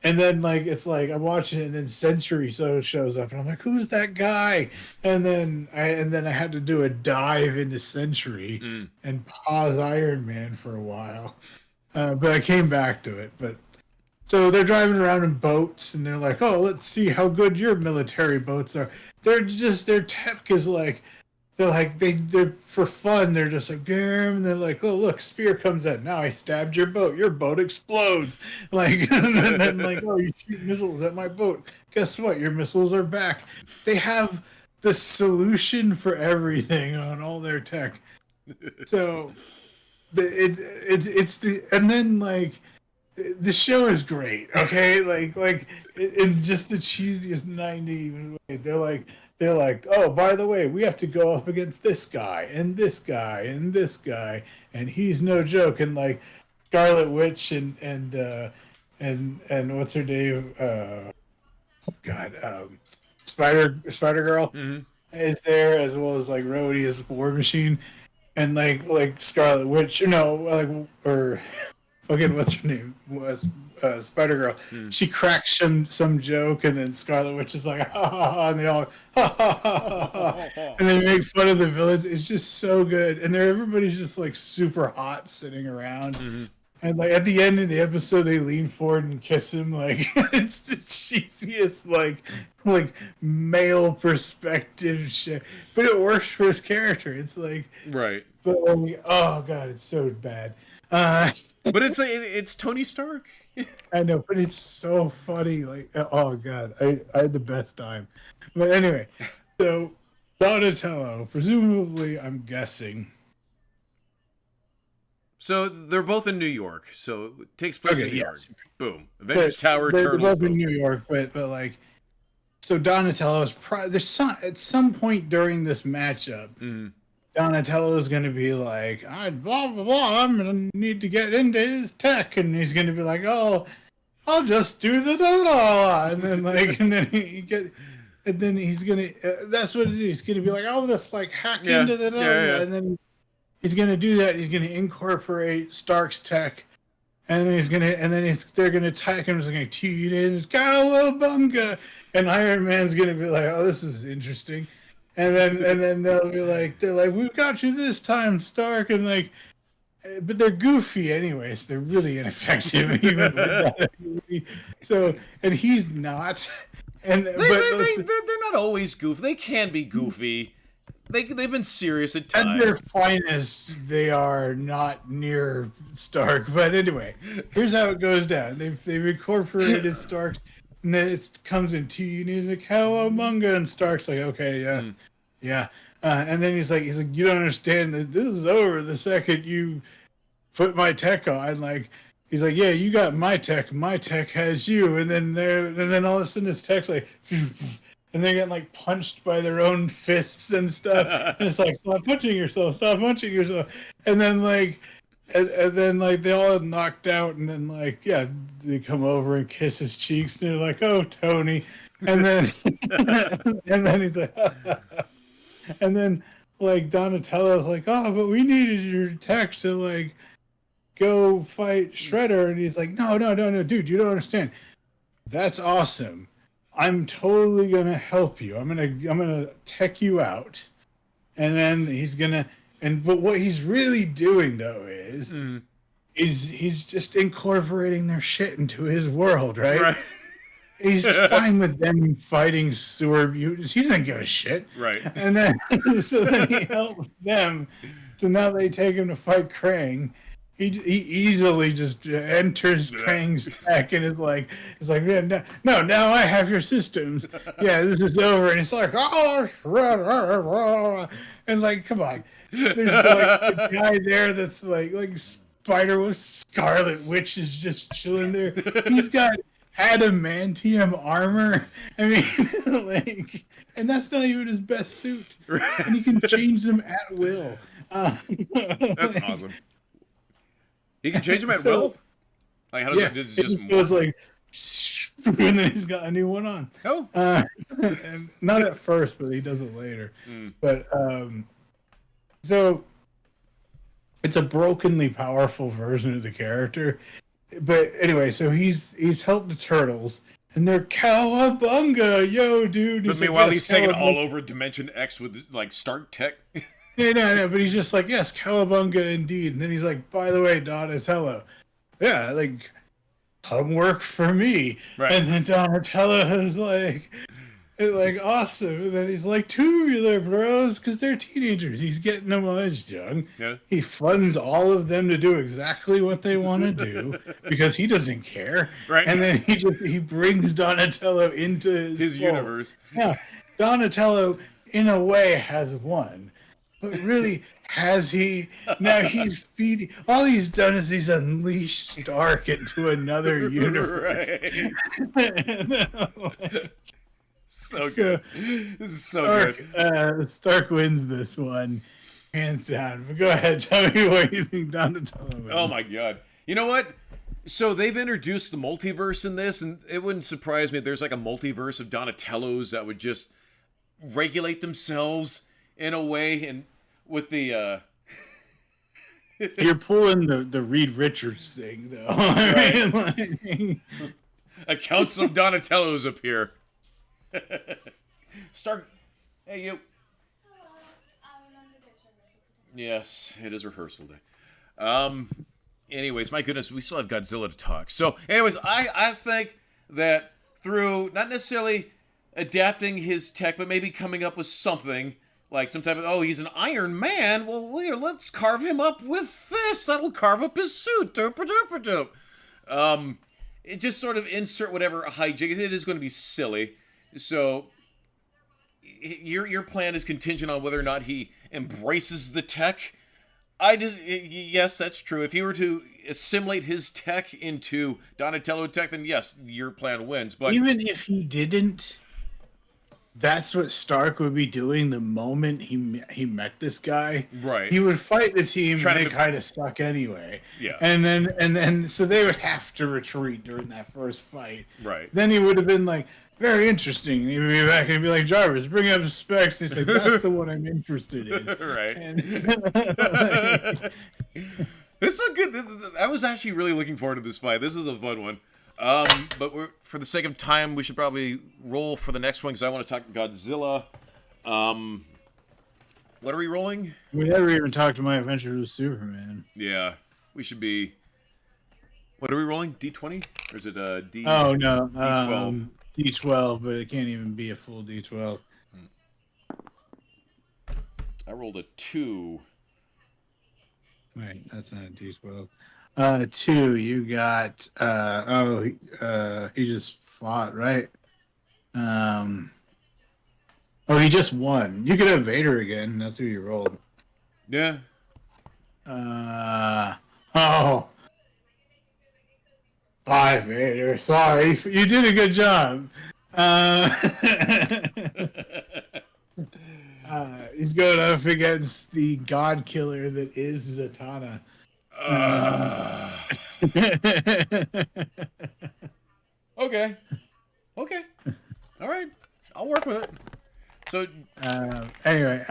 and then like it's like I'm watching it, and then Century shows up, and I'm like, who's that guy? And then I had to do a dive into Century and pause Iron Man for a while, but I came back to it. But so they're driving around in boats, and they're like, oh, let's see how good your military boats are. Their tech is like. They're for fun. They're just like, damn, and they're like, oh look, spear comes out. Now I stabbed your boat explodes. Like, and then like, oh, you shoot missiles at my boat. Guess what? Your missiles are back. They have the solution for everything on all their tech. So, and then like, the show is great. Okay, like in just the cheesiest '90s way. They're like, oh, by the way, we have to go up against this guy and this guy and this guy, and he's no joke. And like Scarlet Witch and what's her name? Spider Girl is there, as well as like Rhodey as War Machine, and like Scarlet Witch, or what's her name? Spider Girl. She cracks some joke, and then Scarlet Witch is like, ha ha ha, and they all ha ha ha ha, and they make fun of the villains. It's just so good, and everybody's just like super hot sitting around. And like at the end of the episode, they lean forward and kiss him. Like it's the cheesiest like male perspective shit, but it works for his character. It's like right. But oh god, it's so bad. But it's Tony Stark. I know, but it's so funny. Like, oh god, I had the best time. But anyway, so Donatello, presumably, I'm guessing. So they're both in New York. So it takes place in New York. Boom. Avengers but Tower. They're Turtles. both in New York, but like, so Donatello's at some point during this matchup. Donatello is going to be like, blah, blah, blah, I'm going to need to get into his tech. And he's going to be like, oh, I'll just do the da-da. And then, like, and then he's going to, that's what it is. He's going to be like, I'll just, like, hack into the da-da. Yeah. And then he's going to do that. He's going to incorporate Stark's tech. And then they're going to attack him. He's going to tee it in. Cowabunga. And Iron Man's going to be like, oh, this is interesting. And then they'll be like, we've got you this time, Stark, and like, but they're goofy anyways. They're really ineffective even with that movie. So, and he's not. And they're not always goofy. They can be goofy. They've been serious at times. At their finest, they are not near Stark. But anyway, here's how it goes down. They've incorporated Stark's. And then it comes in teeny the cowabunga, and Stark's like, okay, yeah. And then he's like, you don't understand that this is over the second you put my tech on. Like, he's like, yeah, you got my tech has you. And then all of a sudden his tech's like, and they get like punched by their own fists and stuff. And it's like, stop punching yourself. And then like. And then, like, they all knocked out, and then, like, yeah, they come over and kiss his cheeks, and they're like, oh, Tony. And then, and then he's like, And then like Donatello's like, oh, but we needed your tech to like go fight Shredder, and he's like, no, dude, you don't understand. That's awesome. I'm totally gonna help you. I'm gonna tech you out, and then but what he's really doing though is he's just incorporating their shit into his world, right? He's fine with them fighting sewer mutants. He doesn't give a shit. Right. And then so then he helps them. So now they take him to fight Krang. He easily just enters Krang's tech and is like, yeah, no, now I have your systems. Yeah, this is over. And it's like, oh, and like, come on. There's like a guy there that's like Spider with Scarlet Witch is just chilling there. He's got adamantium armor. I mean, like, and that's not even his best suit. And he can change them at will. That's awesome. He can change them at will? Like, how does it just goes like, and then he's got a new one on. Oh. And not at first, but he does it later. But, so, it's a brokenly powerful version of the character. But anyway, so he's helped the Turtles, and they're cowabunga, yo, dude. But meanwhile, he's taking all over Dimension X with, like, Stark Tech. Yeah, no, but he's just like, yes, cowabunga indeed. And then he's like, by the way, Donatello, yeah, like, come work for me. Right. And then Donatello is like, awesome. And then he's like, tubular bros, because they're teenagers. He's getting them while he's young. Yeah. He funds all of them to do exactly what they want to do because he doesn't care. Right. And then he brings Donatello into his universe. Yeah. Donatello, in a way, has won. But really, has he? Now he's feeding. All he's done is he's unleashed Stark into another universe. Right. So good. This is so good. Stark wins this one, hands down. But go ahead, tell me what you think Donatello wins. Oh my god. You know what? So they've introduced the multiverse in this, and it wouldn't surprise me if there's like a multiverse of Donatellos that would just regulate themselves in a way, and with the You're pulling the Reed Richards thing though. Right. A council of Donatellos appear. Stark, hey you. Yes, it is rehearsal day. Anyways, my goodness, we still have Godzilla to talk. So, anyways, I think that through not necessarily adapting his tech, but maybe coming up with something like some type of, oh, he's an Iron Man. Well, here, let's carve him up with this. That'll carve up his suit. Doop. It just sort of insert whatever hijink. It is going to be silly. So your plan is contingent on whether or not he embraces the tech. Yes, that's true. If he were to assimilate his tech into Donatello tech, then yes, your plan wins. But even if he didn't, that's what Stark would be doing the moment he met this guy. Right. He would fight the team and they kind of suck anyway. Yeah. And then so they would have to retreat during that first fight. Right. Then he would have been like, very interesting. And he would be back and he'd be like, Jarvis, bring up the specs. And he's like, that's the one I'm interested in. Right. And, this is a good. I was actually really looking forward to this fight. This is a fun one. But for the sake of time, we should probably roll for the next one because I want to talk Godzilla. What are we rolling? We never even talked to My Adventure with Superman. Yeah, we should be. What are we rolling? D20 or is it D? Oh no, D12. D12, but it can't even be a full D12. I rolled a 2. Wait, that's not a D12. 2, you got, he just fought, right? He just won. You could have Vader again. That's who you rolled. Yeah. Bye, Vader. Sorry. You did a good job. He's going up against the god killer that is Zatanna. Okay. All right. I'll work with it. So Anyway,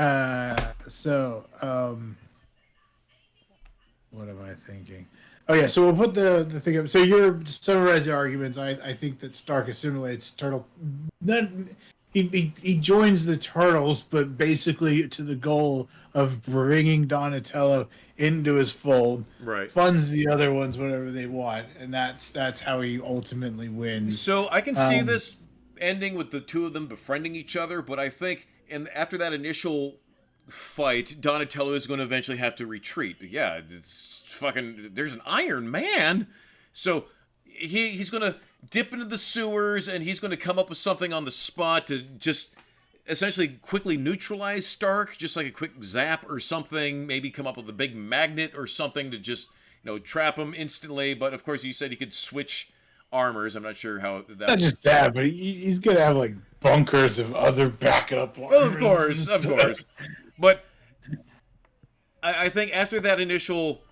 what am I thinking? Oh yeah, so we'll put the thing up. So you're to summarize the arguments. I think that Stark assimilates turtle. Not he joins the turtles, but basically to the goal of bringing Donatello into his fold. right. Funds the other ones whatever they want, and that's how he ultimately wins. So I can see Um, this ending with the two of them befriending each other, but I think, and after that initial fight, Donatello is going to eventually have to retreat. Yeah, it's fucking. There's an Iron Man, so he's going to dip into the sewers and he's going to come up with something on the spot to just essentially quickly neutralize Stark, just like a quick zap or something. Maybe come up with a big magnet or something to just trap him instantly. But of course, you said he could switch armors. I'm not sure how that. Not just that, but he's gonna have like bunkers of other backup armors. Well, of course. But I think after that initial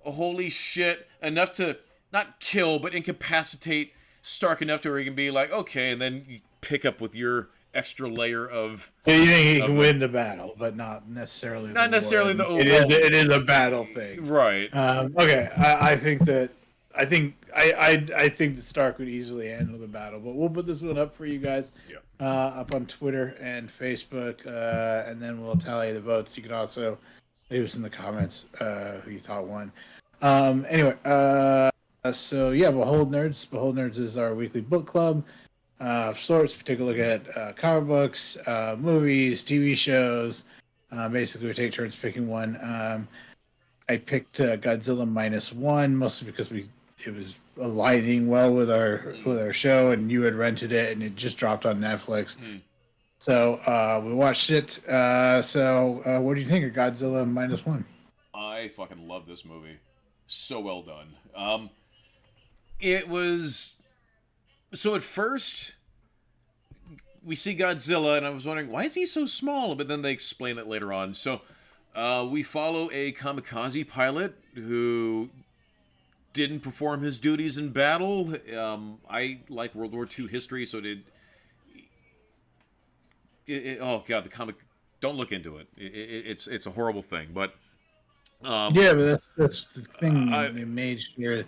holy shit, enough to not kill but incapacitate Stark enough to where he can be like, okay, and then you pick up with your extra layer of. So you think he can win the battle, but not necessarily. Not necessarily the overall. It is a battle thing, right? Okay, I think that I think that Stark would easily handle the battle, but we'll put this one up for you guys, up on Twitter and Facebook, and then we'll tally the votes. You can also leave us in the comments who you thought won. Anyway, so yeah, Behold Nerds is our weekly book club of sorts. We take a look at comic books, movies, TV shows. Basically, we take turns picking one. I picked Godzilla -1 mostly because it was aligning well with our show, and you had rented it, and it just dropped on Netflix. So we watched it. So what do you think of Godzilla -1? I fucking love this movie. So well done. It was so at first we see Godzilla, and I was wondering why is he so small, but then they explain it later on. So we follow a kamikaze pilot who didn't perform his duties in battle. I like World War II history, so oh god, the comic. Don't look into it. It's a horrible thing, but yeah, but that's the thing. They made sure,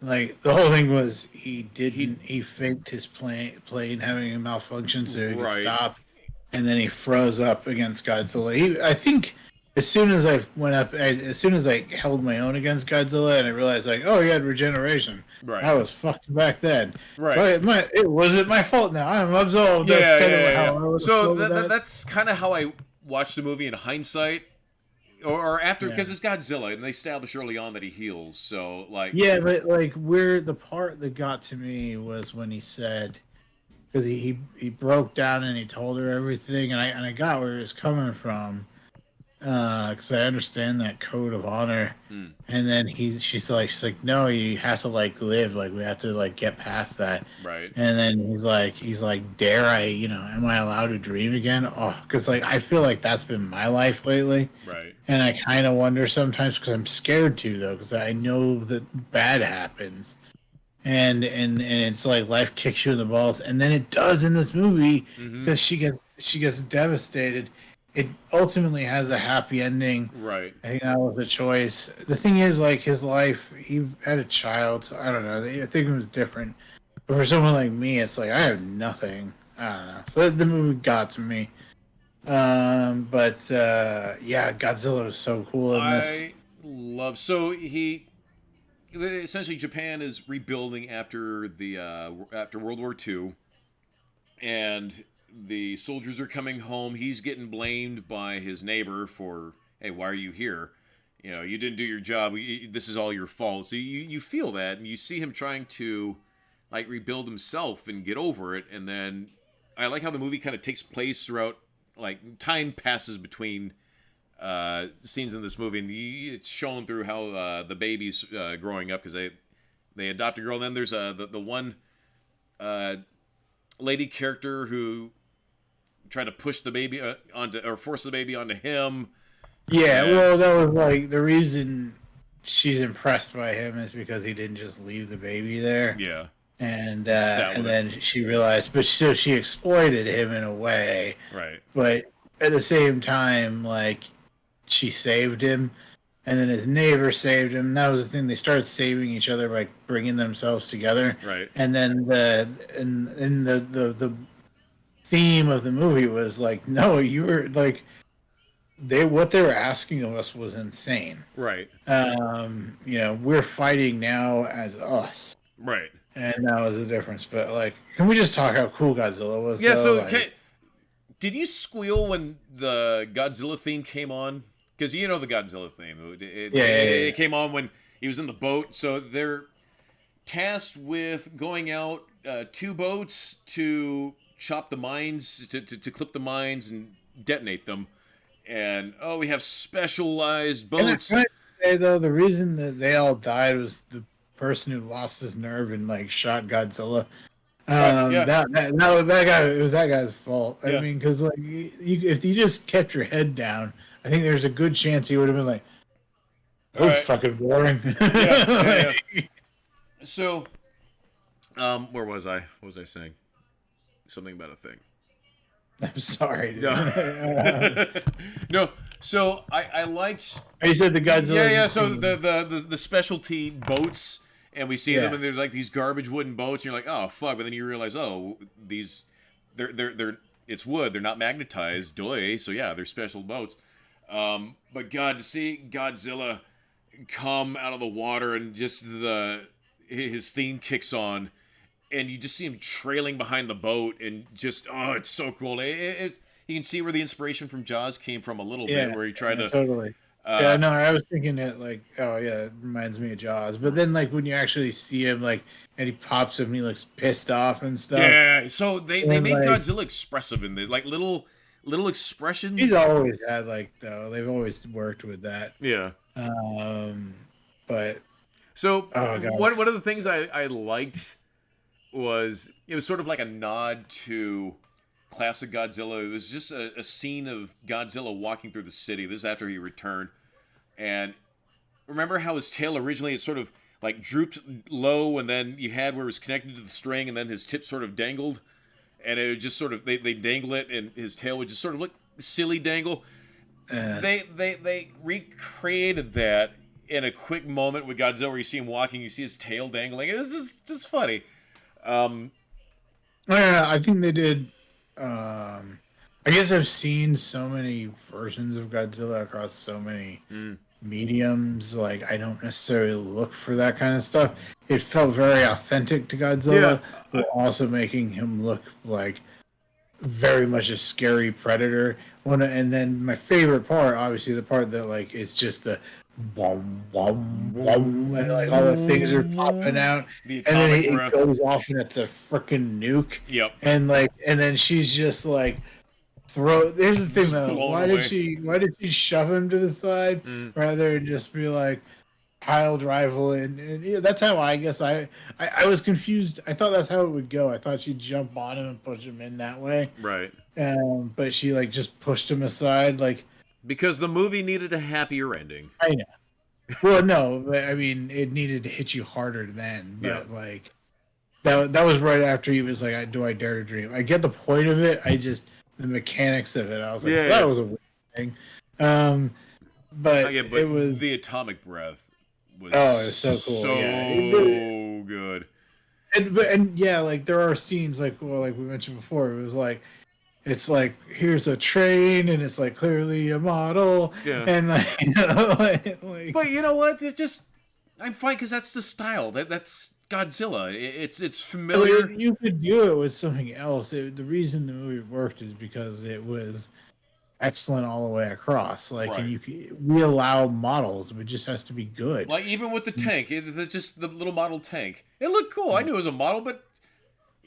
like the whole thing was he faked his plane having a malfunction so he could stop, and then he froze up against Godzilla. I think as soon as I went up, as soon as I held my own against Godzilla, and I realized like, oh, he had regeneration. Right. I was fucked back then. Right. So it wasn't my fault now. I'm absolved. That's that's kind of how I watched the movie in hindsight. Or after, because it's Godzilla, and they established early on that he heals. So, like, yeah, but like, where the part that got to me was when he said, because he broke down and he told her everything, and I got where he was coming from, because I understand that code of honor. And then she's like, no, you have to like live, like we have to like get past that. Right. And then he's like, dare I, am I allowed to dream again? Oh, because like I feel like that's been my life lately. Right. And I kind of wonder sometimes because I'm scared to though, because I know that bad happens. And it's like life kicks you in the balls, and then it does in this movie because she gets devastated. It ultimately has a happy ending. Right. I think that was the choice. The thing is, like, his life, he had a child, so I don't know. I think it was different. But for someone like me, it's like, I have nothing. I don't know. So the movie got to me. Yeah, Godzilla was so cool in this. I love... So essentially, Japan is rebuilding after after World War II. And the soldiers are coming home. He's getting blamed by his neighbor for, hey, why are you here? You didn't do your job. This is all your fault. So you feel that, and you see him trying to, like, rebuild himself and get over it. And then I like how the movie kind of takes place throughout, like, time passes between scenes in this movie, and it's shown through how the baby's growing up, because they adopt a girl. And then there's the one lady character who tried to push the baby force the baby onto him. Yeah, well, that was like the reason she's impressed by him is because he didn't just leave the baby there. Yeah. and then she realized, but so she exploited him in a way, right? But at the same time, like she saved him, and then his neighbor saved him. That was the thing. They started saving each other by bringing themselves together, right? And then the theme of the movie was like, no, you were like what they were asking of us was insane, right? We're fighting now as us, right? And that was the difference. But like, can we just talk how cool Godzilla was? Yeah. Though? So, did you squeal when the Godzilla theme came on? Because you know the Godzilla theme. It came on when he was in the boat. So they're tasked with going out 2 boats to chop the mines, to clip the mines and detonate them. And we have specialized boats. Can I say though, the reason that they all died was the person who lost his nerve and like shot Godzilla. That guy, it was that guy's fault. I mean, because like if you just kept your head down, I think there's a good chance he would have been like, "That was fucking boring." Yeah. So, where was I? What was I saying? Something about a thing. I'm sorry. Dude. No. So I liked. You said the Godzilla. Yeah. So the specialty boats. And we see them, and there's like these garbage wooden boats, and you're like, oh fuck! But then you realize, these, they're it's wood, they're not magnetized, so yeah, they're special boats. But God, to see Godzilla come out of the water and just his theme kicks on, and you just see him trailing behind the boat, and just it's so cool. You can see where the inspiration from Jaws came from a little bit, where he tried to totally. I was thinking it like, it reminds me of Jaws. But then, like, when you actually see him, like, and he pops him, and he looks pissed off and stuff. Yeah, so they make Godzilla expressive in this, like, little expressions. He's always had, like, they've always worked with that. Yeah. But... So, one of the things I liked was, it was sort of like a nod to classic Godzilla. It was just a scene of Godzilla walking through the city. This is after he returned. And remember how his tail originally, it sort of like drooped low, and then you had where it was connected to the string, and then his tip sort of dangled. And it would just sort of, they dangle it, and his tail would just sort of look silly dangle. They recreated that in a quick moment with Godzilla, where you see him walking, you see his tail dangling. It was just funny. I think they did. I guess I've seen so many versions of Godzilla across so many mediums. Like, I don't necessarily look for that kind of stuff. It felt very authentic to Godzilla, but also making him look like very much a scary predator. And then my favorite part, obviously, the part that like it's just the boom, boom, boom, and like all the things are popping out, and then it goes off, and it's a freaking nuke. Yep. And then she's just like, here's the thing though, why did she shove him to the side rather than just be like piled rifle? And that's how I guess I was confused. I thought that's how it would go. I thought she'd jump on him and push him in that way. Right. But she like just pushed him aside, like, because the movie needed a happier ending. I know. Well, no, but I mean, it needed to hit you harder then. But like, that was right after he was like, "Do I dare to dream?" I get the point of it. The mechanics of it. I was like, that was a weird thing. But it was the atomic breath was it was so cool, so good. And like there are scenes like we mentioned before. It was like, it's like, here's a train, and it's like clearly a model, and like, but you know what? It's just, I'm fine because that's the style. That's Godzilla. It's familiar. You could do it with something else. The reason the movie worked is because it was excellent all the way across. Like, and we allow models, but it just has to be good. Like even with the tank, just the little model tank. It looked cool. I knew it was a model, but.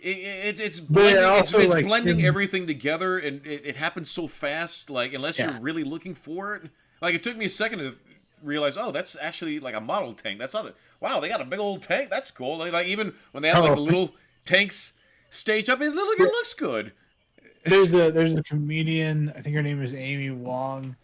It's blending everything together, and it happens so fast. Like, unless you're really looking for it, like it took me a second to realize, that's actually like a model tank. That's not wow, they got a big old tank. That's cool. Like even when they have like the little tanks staged up, it looks good. There's a comedian. I think her name is Amy Wong,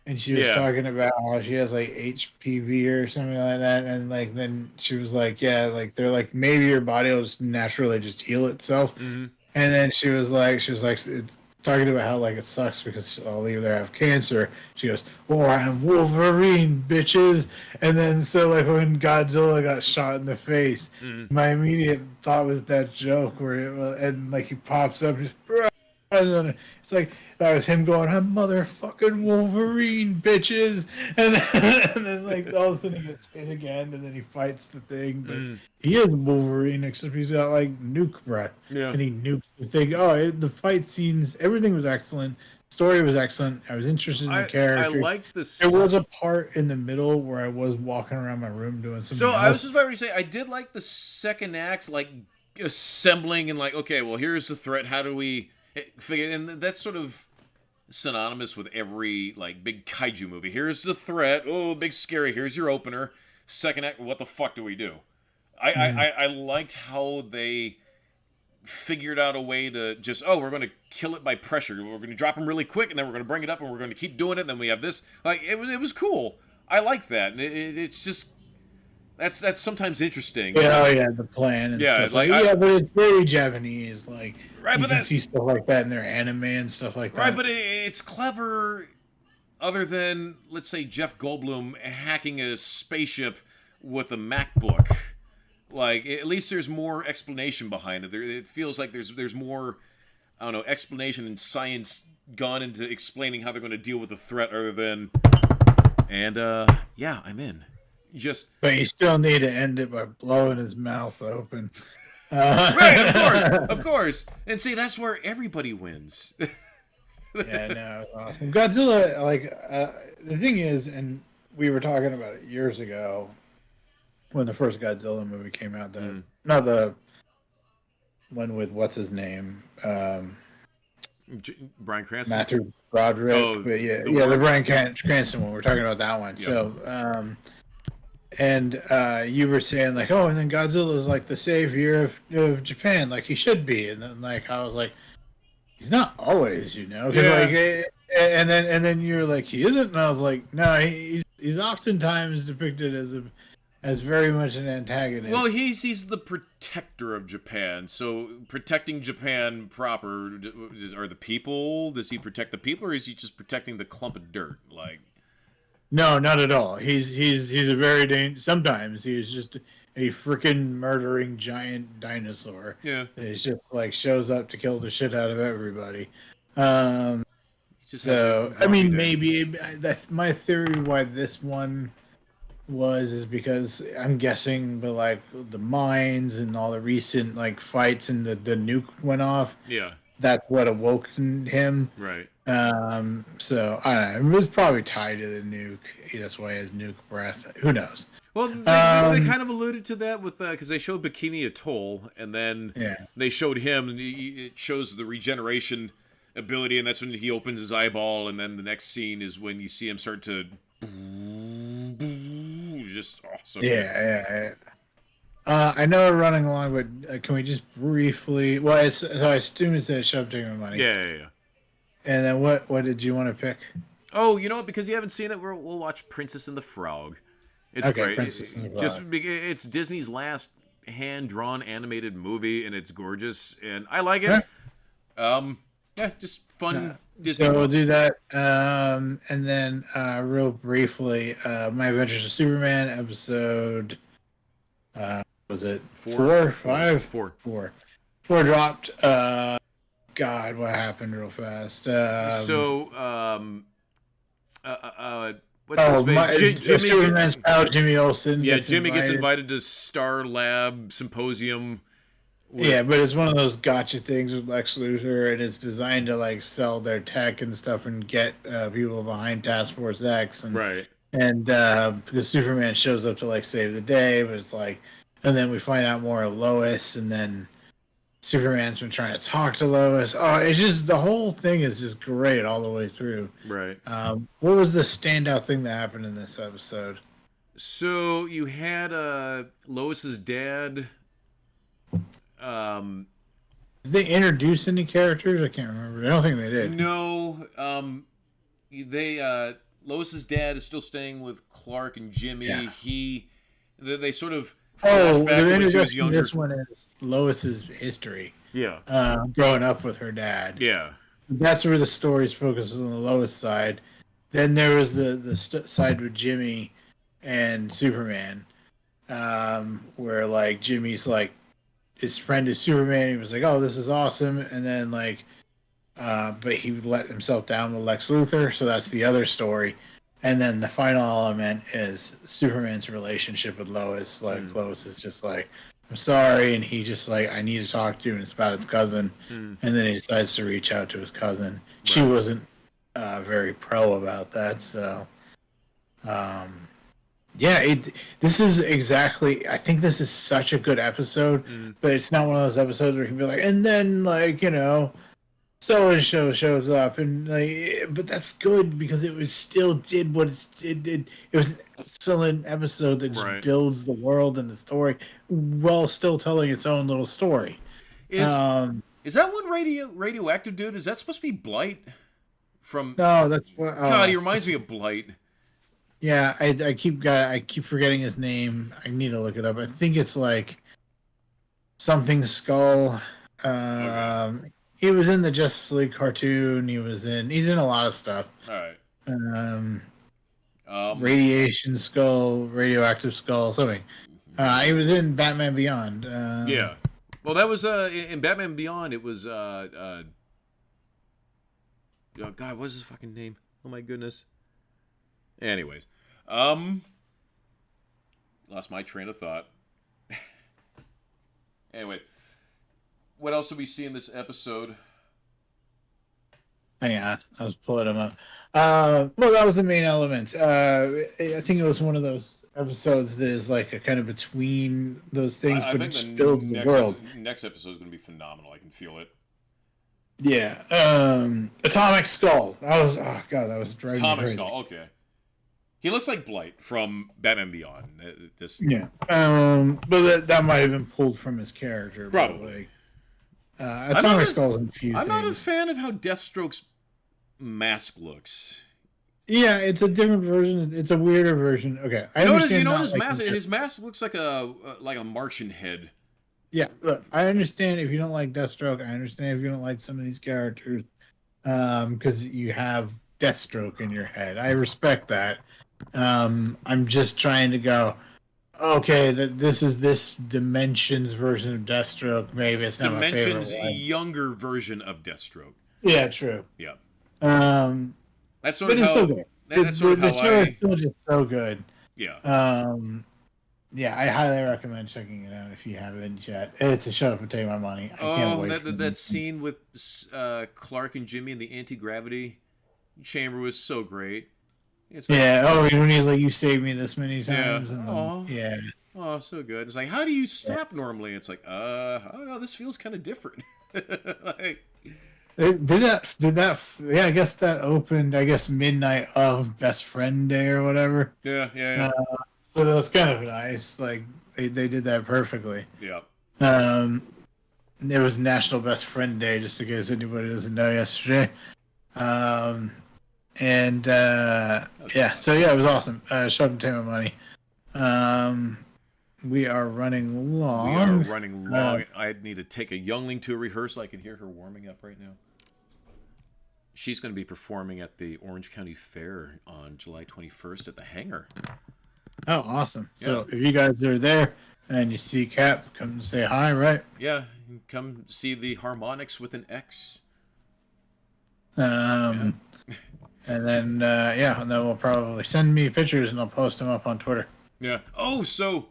and she was talking about how she has like HPV or something like that, and like then she was like, yeah, like they're like maybe your body will just naturally just heal itself, and then she was like talking about how like it sucks because I'll either have cancer. She goes, "Or I'm Wolverine, bitches," and then so like when Godzilla got shot in the face, my immediate thought was that joke where and like he pops up, just and then it's like that was him going, "I'm motherfucking Wolverine, bitches," and then like all of a sudden he gets hit again, and then he fights the thing. But he is Wolverine, except he's got like nuke breath, and he nukes the thing. The fight scenes, everything was excellent. Story was excellent. I was interested in the character. I liked this. There was a part in the middle where I was walking around my room doing something. So I was just about to say I did like the second act, like assembling and like, okay, well here's the threat. How do we figure? And that's sort of synonymous with every like big kaiju movie. Here's the threat. Oh, big scary. Here's your opener. Second act. What the fuck do we do? I liked how they figured out a way to just we're going to kill it by pressure. We're going to drop them really quick, and then we're going to bring it up, and we're going to keep doing it. And then we have this. Like it was cool. I like that. And it's just that's sometimes interesting. Yeah, the plan. And stuff but it's very Japanese. Like you can see stuff like that in their anime and stuff like that. Right, but it's clever. Other than let's say Jeff Goldblum hacking a spaceship with a MacBook. Like, at least there's more explanation behind it. It feels like there's more, I don't know, explanation and science gone into explaining how they're going to deal with the threat other than, and, yeah, I'm in. But you still need to end it by blowing his mouth open. Right, of course. And see, that's where everybody wins. Yeah, no, it's awesome. Godzilla, like, the thing is, and we were talking about it years ago, when the first Godzilla movie came out, not the one with what's his name, Bryan Cranston, Matthew Broderick, but the Bryan Cranston one. We're talking about that one. Yep. So, and you were saying like, and then Godzilla's like the savior of Japan, like he should be, and then like I was like, he's not always, because and then you're like, he isn't, and I was like, no, he's oftentimes depicted as very much an antagonist. Well, he's the protector of Japan. So protecting Japan proper are the people. Does he protect the people, or is he just protecting the clump of dirt? Like, no, not at all. He's a very sometimes he's just a freaking murdering giant dinosaur. Yeah, he's just like shows up to kill the shit out of everybody. Maybe that's my theory why this one is because I'm guessing the mines and all the recent like fights and the nuke went off. Yeah, that's what awoke him. Right. So I don't know. It was probably tied to the nuke. That's why he has nuke breath. Who knows? Well, they kind of alluded to that with because they showed Bikini Atoll, and then they showed him, and it shows the regeneration ability, and that's when he opens his eyeball, and then the next scene is when you see him start to. Just awesome. Yeah. I know we're running along, but can we just briefly? Well, so I assume it's a shove taking money. Yeah. And then what did you want to pick? Oh, you know what? Because you haven't seen it, we'll watch Princess and the Frog. It's great. Princess and the Frog. Just it's Disney's last hand-drawn animated movie, and it's gorgeous, and I like it. Just fun. Disney. So we'll do that, and then real briefly, My Adventures with Superman episode. Was it 4, 5? 4. 4 dropped. God, what happened real fast? What's his face? Jimmy Superman's pal, Jimmy Olsen. Jimmy gets invited to Star Lab Symposium. Yeah, but it's one of those gotcha things with Lex Luthor, and it's designed to like sell their tech and stuff and get people behind Task Force X. And, right. And because Superman shows up to like save the day, but it's like, and then we find out more of Lois, and then Superman's been trying to talk to Lois. Oh, it's just the whole thing is just great all the way through. Right. What was the standout thing that happened in this episode? So you had Lois's dad. Did they introduce any characters? I can't remember. I don't think they did. No. Lois's dad is still staying with Clark and Jimmy. Yeah. They sort of flash back to when she was younger. This one is Lois's history. Yeah. Growing up with her dad. Yeah. That's where the story's focused on the Lois side. Then there was the side with Jimmy and Superman, where like Jimmy's like his friend is Superman. He was like, "Oh, this is awesome," and then like, but he let himself down with Lex Luthor. So that's the other story. And then the final element is Superman's relationship with Lois. Like Lois is just like, "I'm sorry," and he just like, "I need to talk to you," and it's about his cousin. And then he decides to reach out to his cousin. Right. She wasn't very pro about that, so this is exactly. I think this is such a good episode, but it's not one of those episodes where you can be like, and then like so and so shows up, and like, but that's good because it was still did what it did. It was an excellent episode that just builds the world and the story while still telling its own little story. Is that one radioactive dude? Is that supposed to be Blight? No, that's what. God, he reminds me of Blight. Yeah, I keep forgetting his name. I need to look it up. I think it's like something Skull. He was in the Justice League cartoon. He's in a lot of stuff. All right. Radiation Skull, Radioactive Skull, something. He was in Batman Beyond. Yeah. Well, that was in Batman Beyond. It was oh God, what's his fucking name? Oh my goodness. Anyways, lost my train of thought. Anyway, what else did we see in this episode? Hang on, I was pulling them up. Well, that was the main elements. I think it was one of those episodes that is like a kind of between those things, but it just builds the world. Next episode is going to be phenomenal. I can feel it. Yeah. Atomic Skull. That was that was driving me crazy. Skull. Okay. He looks like Blight from Batman Beyond. But that might have been pulled from his character. Probably. Atomic Skull's infused. I'm not a fan of how Deathstroke's mask looks. Yeah, it's a different version. It's a weirder version. Okay, his mask looks like a Martian head. Yeah, look, I understand if you don't like Deathstroke. I understand if you don't like some of these characters, because you have Deathstroke in your head. I respect that. I'm just trying to go, okay, this is this Dimensions version of Deathstroke. Maybe it's not Dimensions' my favorite one. Younger version of Deathstroke. Yeah, true. Yeah. That's sort of how. The show is still just so good. Yeah. Yeah, I highly recommend checking it out if you haven't yet. It's a show to take my money. I can't wait. That scene with Clark and Jimmy in the anti-gravity chamber was so great. It's like, when he's like, "You saved me this many times." Yeah. Oh, so good. It's like, how do you snap normally? It's like, I don't know. This feels kind of different. Like, did that? Yeah, I guess that opened. I guess midnight of Best Friend Day or whatever. Yeah. So that was kind of nice. Like they did that perfectly. Yeah. It was National Best Friend Day, just in case anybody doesn't know yesterday. So it was awesome. Shut up and take my money. We are running long. I need to take a youngling to a rehearsal. I can hear her warming up right now. She's going to be performing at the Orange County Fair on July 21st at the Hangar. Oh, awesome. Yeah. So if you guys are there and you see Cap, come say hi, right? Yeah, come see the Harmonics with an X. And then we'll probably send me pictures and I'll post them up on Twitter. Yeah. Oh, so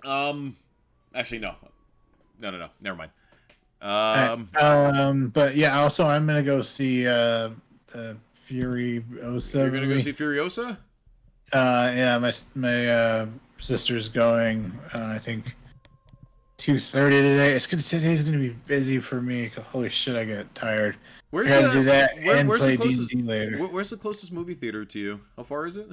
actually no, never mind. But yeah, also I'm gonna go see Furiosa. You're gonna go see Furiosa? Yeah, my sister's going. I think 2:30 today. Today's gonna be busy for me. Holy shit, I get tired. Where's the closest movie theater to you? How far is it?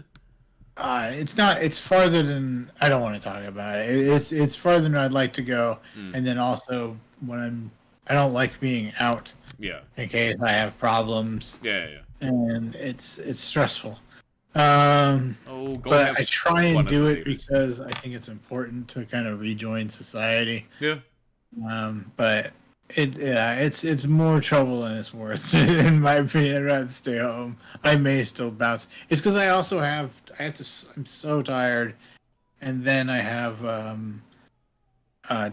It's not. It's farther than I don't want to talk about it. It's farther than I'd like to go, and then also when I don't like being out. Yeah. In case I have problems. Yeah. and it's stressful. But I try and do it because I think it's important to kind of rejoin society. Yeah. But it's more trouble than it's worth, in my opinion. I'd rather stay home. I may still bounce. It's because I have to. I'm so tired, and then I have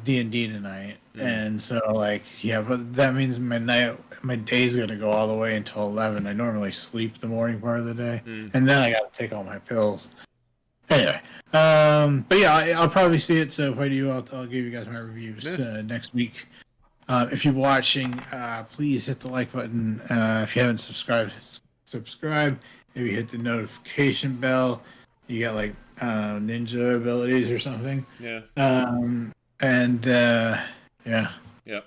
D&D tonight, and so but that means my day's gonna go all the way until 11. I normally sleep the morning part of the day, and then I gotta take all my pills. Anyway, but yeah, I'll probably see it. So if I do, I'll give you guys my reviews next week. If you're watching, please hit the like button. If you haven't subscribed, subscribe. Maybe hit the notification bell. You got ninja abilities or something. Yeah. And yeah. Yeah.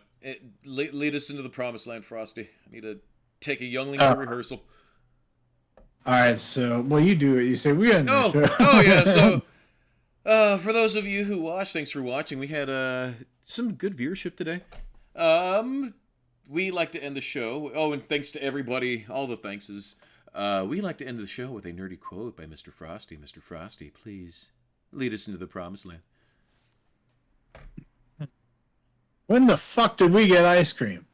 Lead us into the promised land, Frosty. I need to take a youngling to rehearsal. All right, so you do it. You say we got oh yeah. So for those of you who watch, thanks for watching. We had some good viewership today. We like to end the show. Oh, and thanks to everybody. All the thanks is. We like to end the show with a nerdy quote by Mr. Frosty. Mr. Frosty, please lead us into the promised land. When the fuck did we get ice cream?